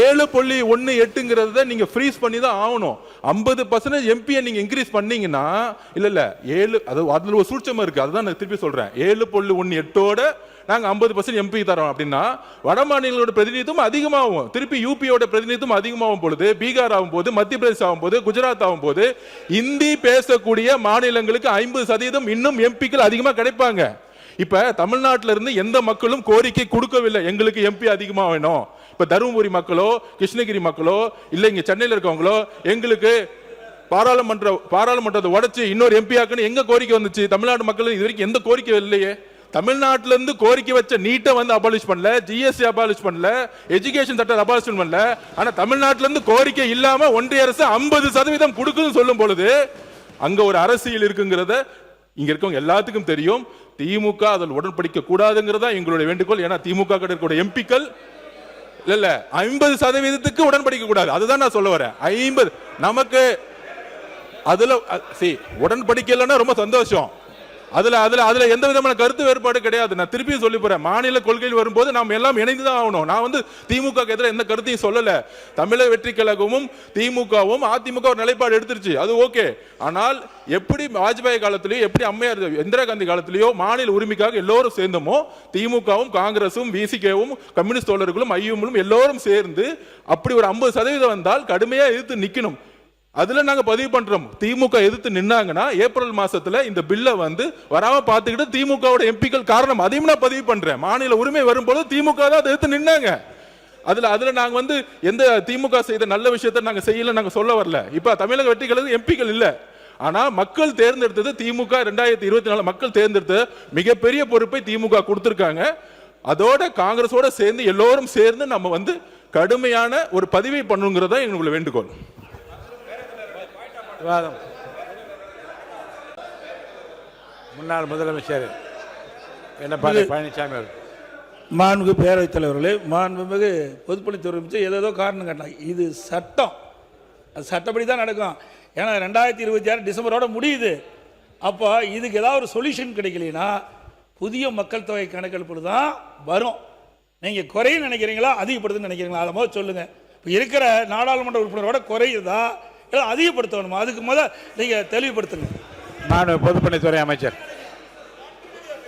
7.18ங்கிறத நீங்க ஃப்ரீஸ் பண்ணி தான் ஆகணும். 50% எம்பியை நீங்க இன்க்ரீஸ் பண்ணீங்கன்னா இல்ல 7 அதுல ஒரு சூட்சமா இருக்கு. அதுதான் நான் திருப்பி சொல்றேன். 7.18ஓட நாங்க 50% எம்பி தரோம் அப்படின்னா வட மாநிலங்களோட பிரதிநிதித்துவம் அதிகமாகும். திருப்பி யூபியோட பிரதிநிதித்துவம் அதிகமாகும் பொழுது, பீகார் ஆகும் போது, மத்திய பிரதேசம் ஆகும் போது, குஜராத் ஆகும் போது, இந்தி பேசக்கூடிய மாநிலங்களுக்கு 50% இன்னும் எம்பிக்கள் அதிகமா கிடைப்பாங்க. இப்ப தமிழ்நாட்டில இருந்து எந்த மக்களும் கோரிக்கை கொடுக்கவில்லை எங்களுக்கு எம்பி அதிகமா வேணும். இப்ப தருமபுரி மக்களோ, கிருஷ்ணகிரி மக்களோ, இல்ல இங்க சென்னையில் இருக்கவங்களோ எங்களுக்கு பாராளுமன்றத்தை உடைச்சு இன்னொரு எம்பி ஆக்குன்னு எங்க கோரிக்கை வந்துச்சு? தமிழ்நாடு மக்கள் இது வரைக்கும் எந்த கோரிக்கை இல்லையே. தமிழ்நாட்டில இருந்து கோரிக்கை வச்ச நீட்டை அபாலிஷ் பண்ணல, ஜிஎஸ்டி அபாலிஷ் பண்ணல, எஜுகேஷன் சட்டம் அபாலிஷ் பண்ணல. ஆனா தமிழ்நாட்டில இருந்து கோரிக்கை இல்லாம ஒன்றிய அரசு 50% கொடுக்குன்னு சொல்லும் பொழுது அங்க ஒரு அரசியல் இருக்குங்கிறத இங்க இருக்கவங்க எல்லாத்துக்கும் தெரியும். திமுக அதில் உடன்படிக்க கூடாதுங்கிறதா எங்களுடைய வேண்டுகோள். ஏன்னா திமுக இருக்கக்கூடிய எம்பிக்கள் இல்ல 50%க்கு உடன்படிக்க கூடாது. அதுதான் நான் சொல்ல வரேன். 50 நமக்கு அதுல உடன்படிக்கலைன்னா ரொம்ப சந்தோஷம். அதுல எந்த விதமான கருத்து வேறுபாடு கிடையாது. நான் திருப்பி சொல்லி போறேன். மாநில கொள்கையில் வரும்போது நாம் எல்லாம் இணைந்துதான் ஆகணும். நான் திமுக எதிராக எந்த கருத்தையும் சொல்லல. தமிழக வெற்றி கழகமும் திமுகவும் அதிமுக ஒரு நிலைப்பாடு எடுத்துருச்சு, அது ஓகே. ஆனால் எப்படி வாஜ்பாய் காலத்திலேயோ, எப்படி அம்மையார் இந்திரா காந்தி காலத்திலேயோ மாநில உரிமைக்காக எல்லோரும் சேர்ந்தோமோ, திமுகவும் காங்கிரசும் விசிகேவும் கம்யூனிஸ்ட் தோழர்களும் ஐயும்களும் எல்லோரும் சேர்ந்து அப்படி ஒரு 50% வந்தால் கடுமையா எதிர்த்து நிக்கணும். அதுல நாங்க பதிவு பண்றோம். திமுக எதிர்த்து நின்னாங்கன்னா ஏப்ரல் மாசத்துல இந்த பில்ல வராம பாத்துக்கிட்டு திமுகவோட எம்பிக்கள் காரணம், அதையும் நான் பதிவு பண்றேன். மாநில உரிமை வரும்போது திமுக தான் எதிர்த்து நின்னாங்க. அதுல நாங்க எந்த திமுக செய்த நல்ல விஷயத்தை நாங்க செய்யல, நாங்க சொல்ல வரல. இப்ப தமிழக வெற்றிகளுக்கு எம்பிக்கள் இல்ல. ஆனா மக்கள் தேர்ந்தெடுத்தது திமுக 2024 மக்கள் தேர்ந்தெடுத்த மிகப்பெரிய பொறுப்பை திமுக கொடுத்திருக்காங்க. அதோட காங்கிரஸோட சேர்ந்து எல்லோரும் சேர்ந்து நம்ம கடுமையான ஒரு பதிவை பண்ணுங்கிறதா எங்களுடைய வேண்டுகோள். விவாதம். முன்னாள் முதலமைச்சர் எடப்பாடி பழனிசாமி அவர்கள். மாண்புமிகு பேரவைத் தலைவர்களே, மாண்புமிகு பொதுப்பணித்துறை அமைச்சர் ஏதோ காரணம் கேட்டாங்க. இது சட்டம். அது சட்டப்படி தான் நடக்கும். ஏன்னா 2026 டிசம்பரோட முடியுது. அப்போ இதுக்கு ஏதாவது ஒரு சொல்யூஷன் கிடைக்கலனா புதிய மக்கள் தொகை கணக்கெடுப்பு தான் வரும். நீங்கள் குறையும் நினைக்கிறீங்களா அதிகப்படுத்துன்னு நினைக்கிறீங்களா? அதை முதல் சொல்லுங்கள். இப்போ இருக்கிற நாடாளுமன்ற உறுப்பினரோட குறையுதா இல்லை அதிகப்படுத்தணுமா? அதுக்கு முதல் நீங்கள் தெளிவுபடுத்துங்க. மாண்பு பொதுப்பணித்துறை அமைச்சர்.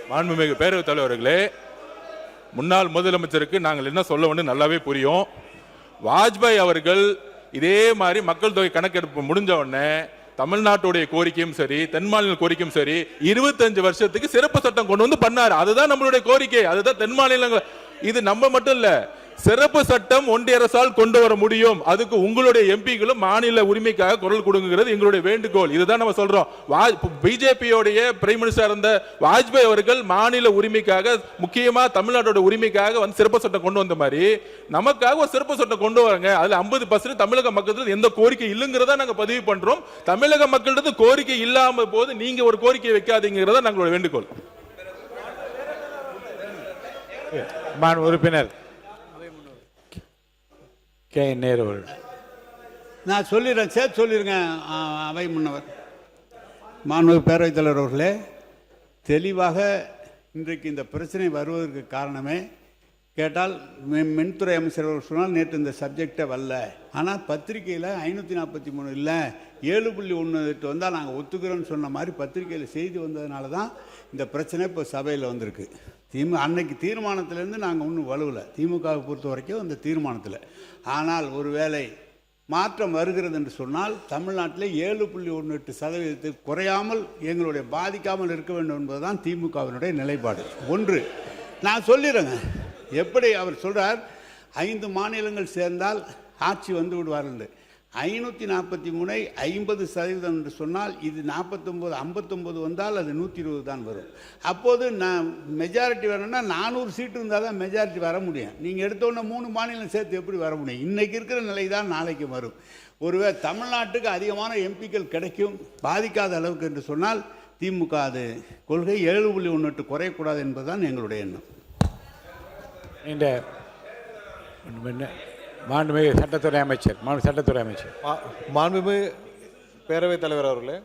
மாண்புமிகு பேரவைத் தலைவர்களே, முன்னாள் முதலமைச்சருக்கு நாங்கள் என்ன சொல்ல வேண்டும் நல்லாவே புரியும். வாஜ்பாய் அவர்கள் இதே மாதிரி மக்கள் தொகை கணக்கெடுப்பு முடிஞ்ச உடனே தமிழ்நாட்டுடைய கோரிக்கையும் சரி, தென் மாநில கோரிக்கையும் சரி, 25 வருஷத்துக்கு சிறப்பு சட்டம் கொண்டு வந்து பண்ணாரு. அதுதான் நம்மளுடைய கோரிக்கை. அதுதான் தென் மாநிலங்கள். இது நம்ம மட்டும் இல்ல, சிறப்பு சட்டம் ஒன்றிய அரசால் கொண்டு வர முடியும். அதுக்கு உங்களுடைய எம்பிகளும் மாநில உரிமைக்காக குரல் கொடுங்கிறது எங்களுடைய வேண்டுகோள். இதுதான் நம்ம சொல்றோம். பிஜேபியோடைய பிரைம் மினிஸ்டர் இருந்த வாஜ்பாய் அவர்கள் மாநில உரிமைக்காக, முக்கியமா தமிழ்நாட்டோட உரிமைக்காக வந்து சிறப்பு சட்டம் கொண்டு வந்த மாதிரி நமக்காக ஒரு சிறப்பு சட்டம் கொண்டு வராங்க. அதுல 50% தமிழக மக்கள் எந்த கோரிக்கை இல்லைங்கிறத நாங்க பதிவு பண்றோம். தமிழக மக்களிடத்து கோரிக்கை இல்லாம போது நீங்க ஒரு கோரிக்கை வைக்காதீங்கிறத நாங்களோட வேண்டுகோள். உறுப்பினர் கே நேரு அவர்கள். நான் சொல்லிடுறேன், சேர்த்து சொல்லிடுங்க அவை முன்னவர். மாண்புமிகு பேரவைத் தலைவர் அவர்களே, தெளிவாக இன்றைக்கு இந்த பிரச்சனை வருவதற்கு காரணமே கேட்டால் மின்துறை அமைச்சர் அவர்கள் சொன்னால் நேற்று இந்த சப்ஜெக்டை வரல. ஆனால் பத்திரிகையில் 543 இல்லை 7.18 வந்தால் நாங்கள் ஒத்துக்கிறோன்னு சொன்ன மாதிரி பத்திரிகையில் செய்தி வந்ததுனால தான் இந்த பிரச்சனை இப்போ சபையில் வந்திருக்கு. அன்னைக்கு தீர்மானத்திலேருந்து நாங்கள் ஒன்றும் வலுவலை, திமுகவை பொறுத்த வரைக்கும் அந்த தீர்மானத்தில். ஆனால் ஒருவேளை மாற்றம் வருகிறது என்று சொன்னால் தமிழ்நாட்டில் 7.18% குறையாமல் எங்களுடைய பாதிக்காமல் இருக்க வேண்டும் என்பதுதான் திமுகவினுடைய நிலைப்பாடு. ஒன்று நான் சொல்லிடுறேங்க, எப்படி அவர் சொல்கிறார் 5 மாநிலங்கள் சேர்ந்தால் ஆட்சி வந்து விடுவார்கள். 543 50% என்று சொன்னால் இது 49 59 வந்தால் அது 120 தான் வரும். அப்போது நான் மெஜாரிட்டி வரணும்னா 400 சீட்டு இருந்தால் தான் மெஜாரிட்டி வர முடியும். நீங்கள் எடுத்தோன்னே 3 மாநிலம் சேர்த்து எப்படி வர முடியும்? இன்றைக்கி இருக்கிற நிலை தான் நாளைக்கு வரும். ஒருவேளை தமிழ்நாட்டுக்கு அதிகமான எம்பிக்கள் கிடைக்கும் பாதிக்காத அளவுக்கு என்று சொன்னால் திமுக அது கொள்கை 7.18 குறையக்கூடாது என்பதுதான் எங்களுடைய எண்ணம். இந்த மாண்புமிகு சட்டத்துறை அமைச்சர். மாண்புமிகு பேரவைத் தலைவர் அவர்களே,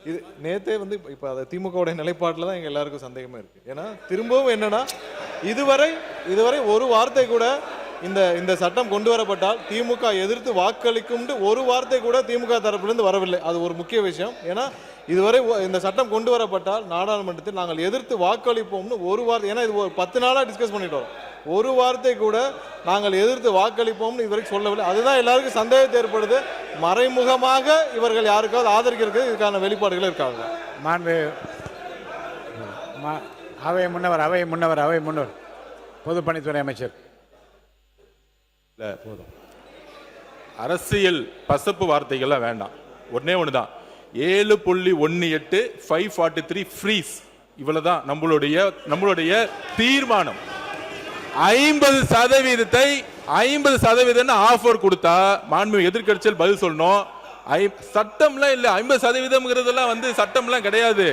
இது நேற்றே வந்து இப்போ அதை திமுகவுடைய நிலைப்பாட்டில் தான் எங்கள் எல்லாருக்கும் சந்தேகமாக இருக்குது. ஏன்னா திரும்பவும் என்னன்னா இதுவரை ஒரு வார்த்தை கூட இந்த சட்டம் கொண்டு வரப்பட்டால் திமுக எதிர்த்து வாக்களிக்கும்னு ஒரு வார்த்தை கூட திமுக தரப்பிலிருந்து வரவில்லை. அது ஒரு முக்கிய விஷயம். ஏன்னா இதுவரை இந்த சட்டம் கொண்டு வரப்பட்டால் நாடாளுமன்றத்தில் நாங்கள் எதிர்த்து வாக்களிப்போம்னு ஒரு வார்த்தை, ஏன்னா இது ஒரு 10 நாளாக டிஸ்கஸ் பண்ணிட்டு வரோம், ஒரு வார்த்தை கூட நாங்கள் எதிர்த்து வாக்களிப்போம்னு இதுவரைக்கும் சொல்லவில்லை. அதுதான் எல்லாருக்கும் சந்தேகத்தை ஏற்படுது. மறைமுகமாக இவர்கள் யாருக்காவது ஆதரிக்கிறது இதுக்கான வெளிப்பாடுகள் இருக்காங்க. அவை முன்னவர் பொதுப்பணித்துறை அமைச்சர். போதும், அரசியல் பசப்பு வார்த்தைகள்லாம் வேண்டாம். ஒன்னே ஒண்ணுதான், 7.18 543 ஃப்ரீஸ். இவ்வளவுதான் நம்மளுடைய தீர்மானம். 50% ஆஃபர் கொடுத்தா மாண்புமிகு எதிர்க்கட்சியில் பதில் சொல்லணும். சட்டம்லாம் இல்ல, 50% வந்து சட்டம்லாம் கிடையாது.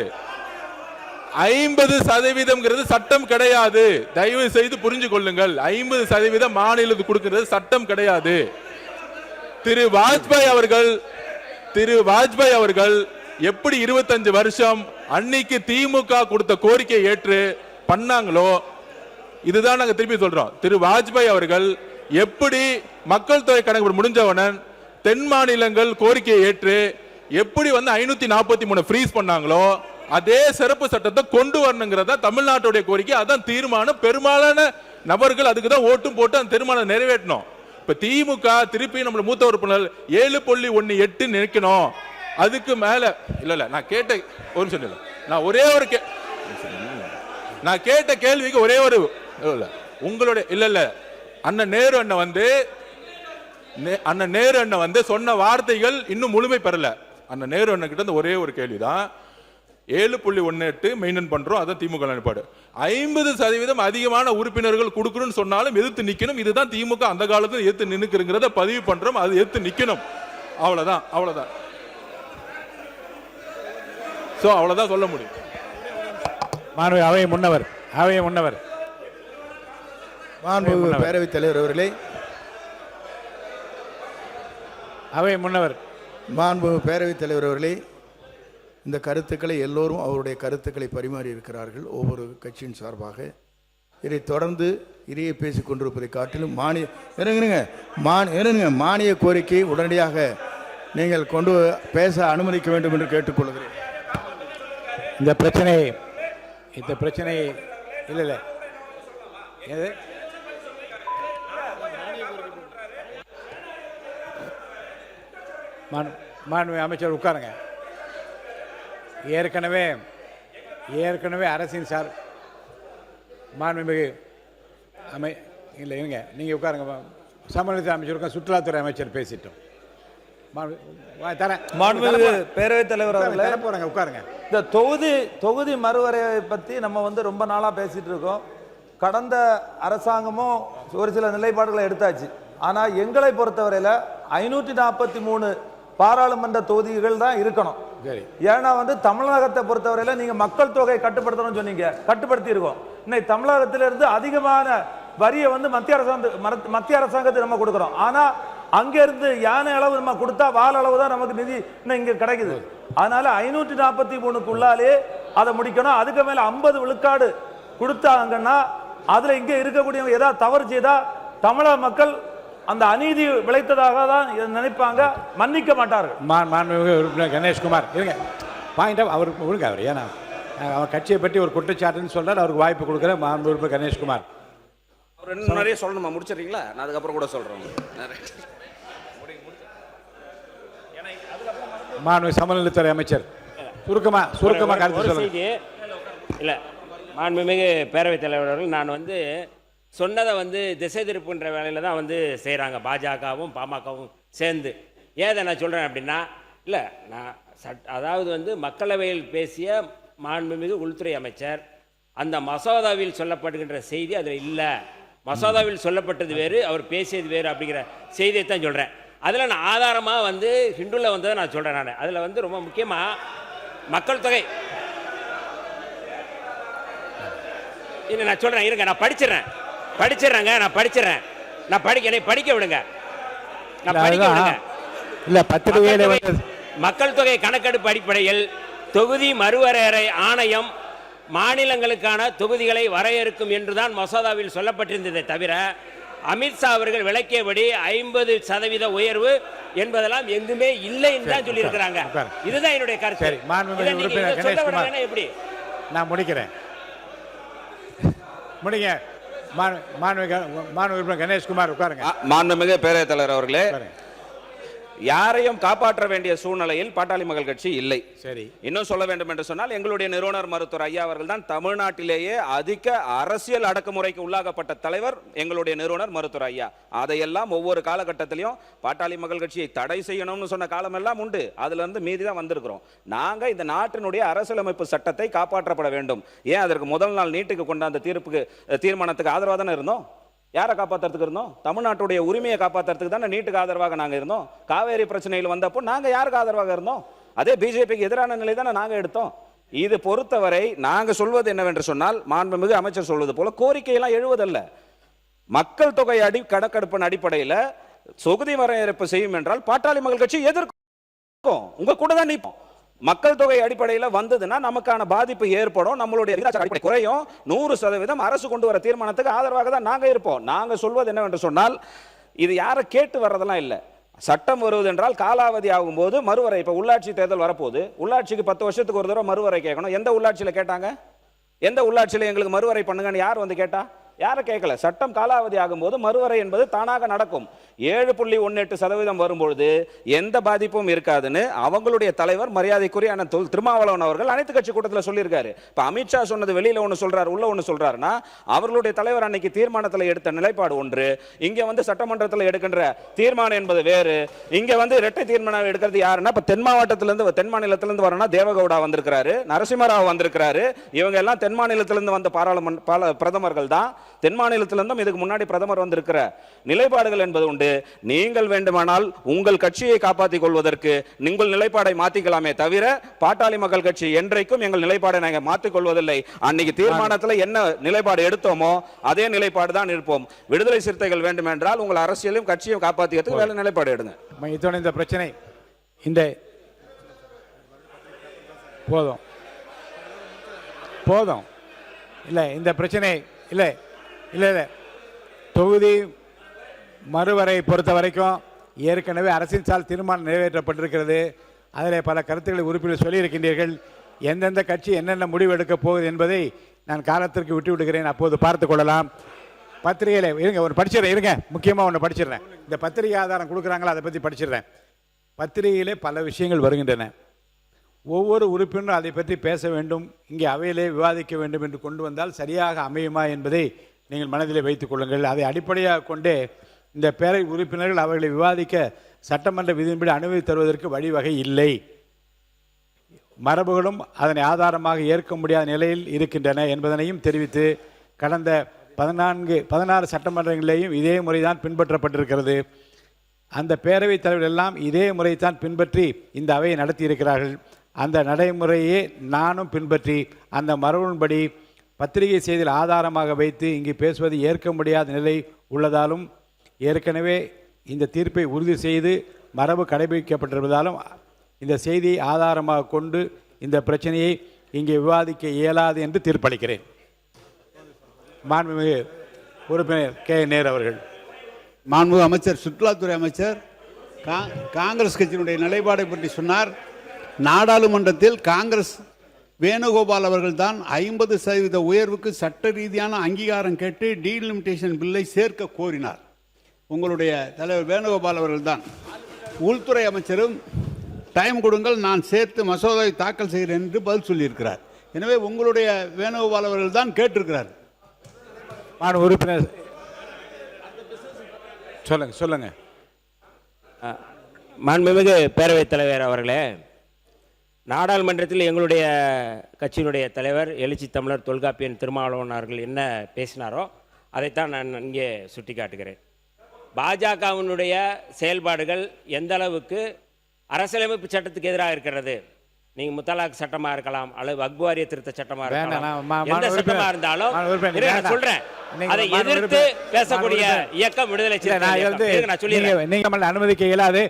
50% சட்டம் கிடையாது. தயவு செய்து புரிஞ்சு கொள்ளுங்கள். 50% மாநிலத்துக்கு கொடுக்கிறது சட்டம் கிடையாது. திரு வாஜ்பாய் அவர்கள் எப்படி 25 வருஷம் அன்னைக்கு திமுக கொடுத்த கோரிக்கையை ஏற்று பண்ணாங்களோ, இதுதான் நாங்க திருப்பி சொல்றோம். திரு வாஜ்பாய் அவர்கள் எப்படி மக்கள் தொகை கணக்கு முடிஞ்சவன தென் மாநிலங்கள் கோரிக்கையை ஏற்று எப்படி வந்து 543 ஃப்ரீஸ் பண்ணாங்களோ அதே சிறப்பு சட்டத்தை கொண்டு வரணுங்கிறதா தமிழ்நாட்டுடைய கோரிக்கை. அதான் தீர்மானம். பெரும்பாலான நபர்கள் அதுக்கு தான் ஓட்டும் போட்டு அந்த தீர்மானம் நிறைவேற்றணும். இப்ப திமுக திருப்பி நம்ம மூத்த உறுப்பினர் 7.18 நினைக்கணும். அதுக்கு மேல இல்ல நான் கேட்ட ஒரு நிமிஷம், நான் ஒரே ஒரு நான் கேட்ட கேள்விக்கு ஒரே ஒரு உங்களுடைய இல்ல அண்ணன் நேரு அண்ணன் வந்து சொன்ன வார்த்தைகள் இன்னும் முழுமை பெறல. அண்ணன் நேரு அண்ணன் கிட்ட ஒரே ஒரு கேள்விதான், 7.18 மெயின்டைன் பண்றோம், அதான் திமுக நிலைப்பாடு. 50% அதிகமான உறுப்பினர்கள் கொடுக்கணும்னு சொன்னாலும் எதிர்த்து நிக்கணும். இதுதான் திமுக அந்த காலத்துல எதிர்த்து நின்னுக்குறத பதிவு பண்றோம். அது எதிர்த்து நிக்கணும். அவ்வளவுதான். அவ்வளவுதான் சொல்ல முடியும். அவை முன்னவர் பேரவைத் தலைவர் அவர்களே, அவை முன்னவர் மாண்பு பேரவைத் தலைவர் அவர்களே, இந்த கருத்துக்களை எல்லோரும் அவருடைய கருத்துக்களை பரிமாறி இருக்கிறார்கள் ஒவ்வொரு கட்சியின் சார்பாக. இதை தொடர்ந்து இதையே பேசிக் கொண்டிருப்பதை காட்டிலும் மானிய கோரிக்கை உடனடியாக நீங்கள் கொண்டு பேச அனுமதிக்க வேண்டும் என்று கேட்டுக்கொள்கிறேன். இந்த பிரச்சனை இல்லை எது மாண்புமிகு அமைச்சர் உட்காருங்க. ஏற்கனவே அரசின் சார் மாண்புமிகு இல்லை இருங்க, நீங்கள் உட்காருங்க. சமநிலை அமைச்சர் சுற்றுலாத்துறை அமைச்சர் பேசிட்டோம். மாண்புமிகு பேரவைத் தலைவர் அவர்களே, போறாங்க, உட்காருங்க. இந்த தொகுதி மறுவரையை பற்றி நம்ம ரொம்ப நாளாக பேசிட்டு இருக்கோம். கடந்த அரசாங்கமும் ஒரு சில நிலைப்பாடுகளை எடுத்தாச்சு. ஆனால் எங்களை பொறுத்தவரையில் 543 பாராளுமன்ற தொகுதிகள் தான் இருக்கணும். ஏன்னா தமிழகத்தை பொறுத்தவரையில் நீங்கள் மக்கள் தொகை கட்டுப்படுத்தணும்னு சொன்னீங்க, கட்டுப்படுத்தி இருக்கோம். இன்னைக்கு தமிழகத்திலிருந்து அதிகமான வரியை மத்திய அரசாங்கத்துக்கு நம்ம கொடுக்குறோம். ஆனால் அங்கிருந்து யானை அளவு நம்ம கொடுத்தா வால் அளவு தான் நமக்கு நிதி இன்னும் இங்கே கிடைக்குது. அதனால 543க்குள்ளாலே அதை முடிக்கணும். அதுக்கு மேலே 50 விழுக்காடு கொடுத்தாங்கன்னா அதில் இங்கே இருக்கக்கூடியவங்க ஏதாவது தவறு செய்தா தமிழக மக்கள் அந்த அநீதி விளைத்ததாக தான் நினைப்பாங்க, மன்னிக்க மாட்டார்கள். மாண்புமிகு உறுப்பினர் கணேஷ்குமார் இருங்க, பாயிண்ட் அவர் ஒழுங்க. அவர் ஏன்னா அவர் கட்சியை பற்றி ஒரு குற்றச்சாட்டுன்னு சொல்றாரு, அவருக்கு வாய்ப்பு கொடுக்குற மாண்பு உறுப்பினர் கணேஷ்குமார். நிறைய சொல்லணுமா? முடிச்சிடுறீங்களா? நான் அதுக்கப்புறம் கூட சொல்றேன். மாண்புமிகு சமநிலைத்துறை அமைச்சர் சுருக்கமா கருத்து சொல்லுங்க. இல்லை, மாண்புமிகு பேரவைத் தலைவர்கள், நான் சொன்னதை திசை திருப்புன்ற வேலையில் தான் செய்கிறாங்க பாஜகவும் பாமகவும் சேர்ந்து. ஏதை நான் சொல்கிறேன் அப்படின்னா, இல்லை நான் அதாவது மக்களவையில் பேசிய மாண்புமிகு உள்துறை அமைச்சர் அந்த மசோதாவில் சொல்லப்படுகின்ற செய்தி அதில் இல்லை. மசோதாவில் சொல்லப்பட்டது வேறு, அவர் பேசியது வேறு அப்படிங்கிற செய்தியை தான் சொல்கிறேன். அதில் நான் ஆதாரமாக ஹிண்டுவில் வந்ததை நான் சொல்கிறேன். நான் அதில் ரொம்ப முக்கியமாக மக்கள் தொகை இல்லை, நான் சொல்கிறேன் இருங்க, நான் படிச்சிடறேன். என்னை படிக்க விடுங்க. மக்கள் தொகை கணக்கெடுப்பு அடிப்படையில் தொகுதி மறுவரையறை ஆணையம் மாநிலங்களுக்கான தொகுதிகளை வரையறுக்கும் என்றுதான் மசோதாவில் சொல்லப்பட்டிருந்ததை தவிர அமித்ஷா அவர்கள் விளக்கியபடி 50% உயர்வு என்பதெல்லாம் எங்குமே இல்லை என்று தான் சொல்லியிருக்கிறாங்க. இதுதான் என்னுடைய கருத்து. எப்படி நான் முடிக்கிறேன். மாண்புமிகு கணேஷ்குமார் உட்காருங்க. மாண்புமிகு பேரவைத் தலைவர் அவர்களே, யாரையும் காப்பாற்ற வேண்டிய சூழ்நிலையில் பாட்டாளி மக்கள் கட்சி இல்லை. சரி, இன்னும் சொல்ல வேண்டும் என்று சொன்னால், எங்களுடைய நிறுவனர் மருத்துவர் ஐயா அவர்கள் தான் தமிழ்நாட்டிலேயே அதிக அரசியல் அடக்குமுறைக்கு உள்ளாகப்பட்ட தலைவர் எங்களுடைய நிறுவனர் மருத்துவர் ஐயா. அதையெல்லாம் ஒவ்வொரு காலகட்டத்திலையும் பாட்டாளி மக்கள் கட்சியை தடை செய்யணும்னு சொன்ன காலமெல்லாம் உண்டு. அதுல இருந்து மீதி தான் வந்திருக்கிறோம். நாங்க இந்த நாட்டினுடைய அரசியலமைப்பு சட்டத்தை காப்பாற்றப்பட வேண்டும். ஏன் அதற்கு முதல் நாள் நீட்டுக்கு கொண்ட அந்த தீர்மானத்துக்கு ஆதரவாக தானே இருந்தோம். யாரை காப்பாற்றுறதுக்கு இருந்தோம்? தமிழ்நாட்டுடைய உரிமையை காப்பாற்றுறதுக்கு தானே நீட்டுக்கு ஆதரவாக நாங்கள் இருந்தோம். காவேரி பிரச்சனையில் வந்தப்போ நாங்கள் யாருக்கு ஆதரவாக இருந்தோம்? அதே பிஜேபிக்கு எதிரான நிலை தானே நாங்கள் எடுத்தோம். இது பொறுத்தவரை நாங்கள் சொல்வது என்னவென்று சொன்னால், மாண்புமிகு அமைச்சர் சொல்வது போல கோரிக்கையெல்லாம் எழுவதல்ல. மக்கள் தொகை கணக்கெடுப்பின் அடிப்படையில் தொகுதி வரையறுப்பு செய்யும் என்றால் பாட்டாளி மக்கள் கட்சி எதிர்க்கும், உங்க கூட தான் நிற்போம். மக்கள் தொகை அடிப்படையில் வந்ததுன்னா நமக்கான பாதிப்பு ஏற்படும், நம்மளுடைய குறையும். 100% அரசு கொண்டு வர தீர்மானத்துக்கு ஆதரவாக தான் நாங்கள் இருப்போம். நாங்கள் சொல்வது என்னவென்று சொன்னால், இது யாரை கேட்டு வர்றதெல்லாம் இல்லை. சட்டம் வருவது என்றால் காலாவதி ஆகும்போது மறுவரை. இப்போ உள்ளாட்சி தேர்தல் வரப்போகுது, உள்ளாட்சிக்கு 10 வருஷத்துக்கு ஒரு தடவை மறுவரை கேட்கணும். எந்த உள்ளாட்சியில் கேட்டாங்க? எந்த உள்ளாட்சியில் எங்களுக்கு மறுவரை பண்ணுங்கன்னு யார் கேட்டா? யாரை கேட்கல. சட்டம் காலாவதி ஆகும்போது மறுவரை என்பது தானாக நடக்கும். 7.18% வரும்பொழுது எந்த பாதிப்பும் இருக்காதுன்னு அவங்களுடைய தலைவர் மரியாதைக்குரிய திருமாவளவன் அவர்கள் அனைத்து கட்சி கூட்டத்தில் சொல்லியிருக்காரு. இப்போ அமித்ஷா சொன்னது வெளியில ஒன்று சொல்றாரு, உள்ள ஒன்று சொல்றாருன்னா, அவர்களுடைய தலைவர் அன்னைக்கு தீர்மானத்தில் எடுத்த நிலைப்பாடு ஒன்று, இங்க சட்டமன்றத்தில் எடுக்கின்ற தீர்மானம் என்பது வேறு. இங்க இரட்டை தீர்மானம் எடுக்கிறது யாருன்னா, இப்ப தென் மாவட்டத்திலிருந்து தென் மாநிலத்திலிருந்து வரணும்னா தேவகவுடா வந்திருக்கிறாரு, நரசிம்மராவ் வந்திருக்கிறாரு. இவங்க எல்லாம் தென் மாநிலத்திலிருந்து வந்த பிரதமர்கள் தான். தென் மாநிலத்திலிருந்தும் இதுக்கு முன்னாடி பிரதமர் வந்திருக்கிற நிலைப்பாடுகள் என்பது உண்டு. நீங்கள் வேண்டுமானால் உங்கள் கட்சியை காப்பாற்றிக் கொள்வதற்கு நீங்கள் நிலைப்பாடை மாத்திக்கலாமே தவிர பாட்டாளி மக்கள் கட்சி என்றைக்கும் எங்கள் நிலைப்பாடை நாங்கள் மாற்றிக் கொள்வதில்லை. அன்னைக்கு தீர்மானத்தில் என்ன நிலைப்பாடு எடுத்தோமோ அதே நிலைப்பாடு தான் இருப்போம். விடுதலை சிறுத்தைகள் வேண்டுமென்றால் உங்கள் அரசியலையும் கட்சியும் காப்பாற்றிக்கிறதுக்கு வேலை நிலைப்பாடு எடுங்க. இந்த பிரச்சனை இந்த போதும் போதும் இல்லை இந்த பிரச்சனை இல்லை இல்லை இல்லை தொகுதி மறுவரை பொறுத்த வரைக்கும் ஏற்கனவே அரசின் சால் தீர்மானம் நிறைவேற்றப்பட்டிருக்கிறது. அதில் பல கருத்துக்களை உறுப்பினர் சொல்லியிருக்கின்றீர்கள். எந்தெந்த கட்சி என்னென்ன முடிவு எடுக்கப் போகுது என்பதை நான் காலத்திற்கு விட்டு விடுகிறேன், அப்போது பார்த்து கொள்ளலாம். பத்திரிகையில் இருங்க, ஒரு படிச்சிடறேன் இருங்க, முக்கியமாக ஒன்று படிச்சிடுறேன். இந்த பத்திரிகை ஆதாரம் கொடுக்குறாங்களா, அதை பற்றி படிச்சிடுறேன். பத்திரிகையிலே பல விஷயங்கள் வருகின்றன. ஒவ்வொரு உறுப்பினரும் அதை பற்றி பேச வேண்டும், இங்கே அவையிலே விவாதிக்க வேண்டும் என்று கொண்டு வந்தால் சரியாக அமையுமா என்பதை நீங்கள் மனதிலே வைத்துக் கொள்ளுங்கள். அதை அடிப்படையாக கொண்டே இந்த பேரவை உறுப்பினர்கள் அவர்களை விவாதிக்க சட்டமன்ற விதியின்படி அனுமதி தருவதற்கு வழிவகை இல்லை. மரபுகளும் அதனை ஆதாரமாக ஏற்க முடியாத நிலையில் இருக்கின்றன என்பதனையும் தெரிவித்து, கடந்த 16 சட்டமன்றங்களிலேயும் இதே முறைதான் பின்பற்றப்பட்டிருக்கிறது. அந்த பேரவைத் தலைவர்கள் எல்லாம் இதே முறைத்தான் பின்பற்றி இந்த அவையை நடத்தியிருக்கிறார்கள். அந்த நடைமுறையே நானும் பின்பற்றி அந்த மரபின்படி பத்திரிகை செய்தியில் ஆதாரமாக வைத்து இங்கு பேசுவது ஏற்க முடியாத நிலை உள்ளதாலும், ஏற்கனவே இந்த தீர்ப்பை உறுதி செய்து மரபு கடைபிடிக்கப்பட்டிருப்பதாலும் இந்த செய்தியை ஆதாரமாக கொண்டு இந்த பிரச்சனையை இங்கே விவாதிக்க இயலாது என்று தீர்ப்பளிக்கிறேன். மாண்புமிகு உறுப்பினர் கே நேரு அவர்கள். மாண்புமிகு அமைச்சர், சுற்றுலாத்துறை அமைச்சர் காங்கிரஸ் கட்சியினுடைய நிலைப்பாடை பற்றி சொன்னார். நாடாளுமன்றத்தில் காங்கிரஸ் வேணுகோபால் அவர்கள் தான் 50% உயர்வுக்கு சட்ட ரீதியான அங்கீகாரம் கேட்டு டீலிமிட்டேஷன் பில்லை சேர்க்க கோரினார். உங்களுடைய தலைவர் வேணுகோபால் அவர்கள் தான். உள்துறை அமைச்சரும் டைம் கொடுங்கள், நான் சேர்த்து மசோதாவை தாக்கல் செய்கிறேன் என்று பதில் சொல்லியிருக்கிறார். எனவே உங்களுடைய வேணுகோபால் அவர்கள் தான் கேட்டிருக்கிறார். உறுப்பினர் சொல்லுங்க சொல்லுங்க. மாண்புமிகு பேரவைத் தலைவர் அவர்களே, நாடாளுமன்றத்தில் எங்களுடைய கட்சியினுடைய தலைவர் எழுச்சி தமிழர் தொல்காப்பியன் திருமாவளவன் அவர்கள் என்ன பேசினாரோ அதைத்தான் நான் இங்கே சுட்டி காட்டுகிறேன். பாஜகவினுடைய செயல்பாடுகள் எந்த அளவுக்கு அரசியலமைப்பு சட்டத்துக்கு எதிராக இருக்கிறது. நீங்க முத்தலாக் சட்டமா இருக்கலாம், அல்லது வக்ஃப் வாரிய திருத்த சட்டமா இருக்கலாம், எந்த சட்டமா இருந்தாலும் நான் சொல்றேன், அதை எதிர்த்து பேசக்கூடிய இயக்கம் விடுதலை சிறுத்தைகள். நான் சொல்லிடுறேன், நீங்க அனுமதிக்க இயலாது.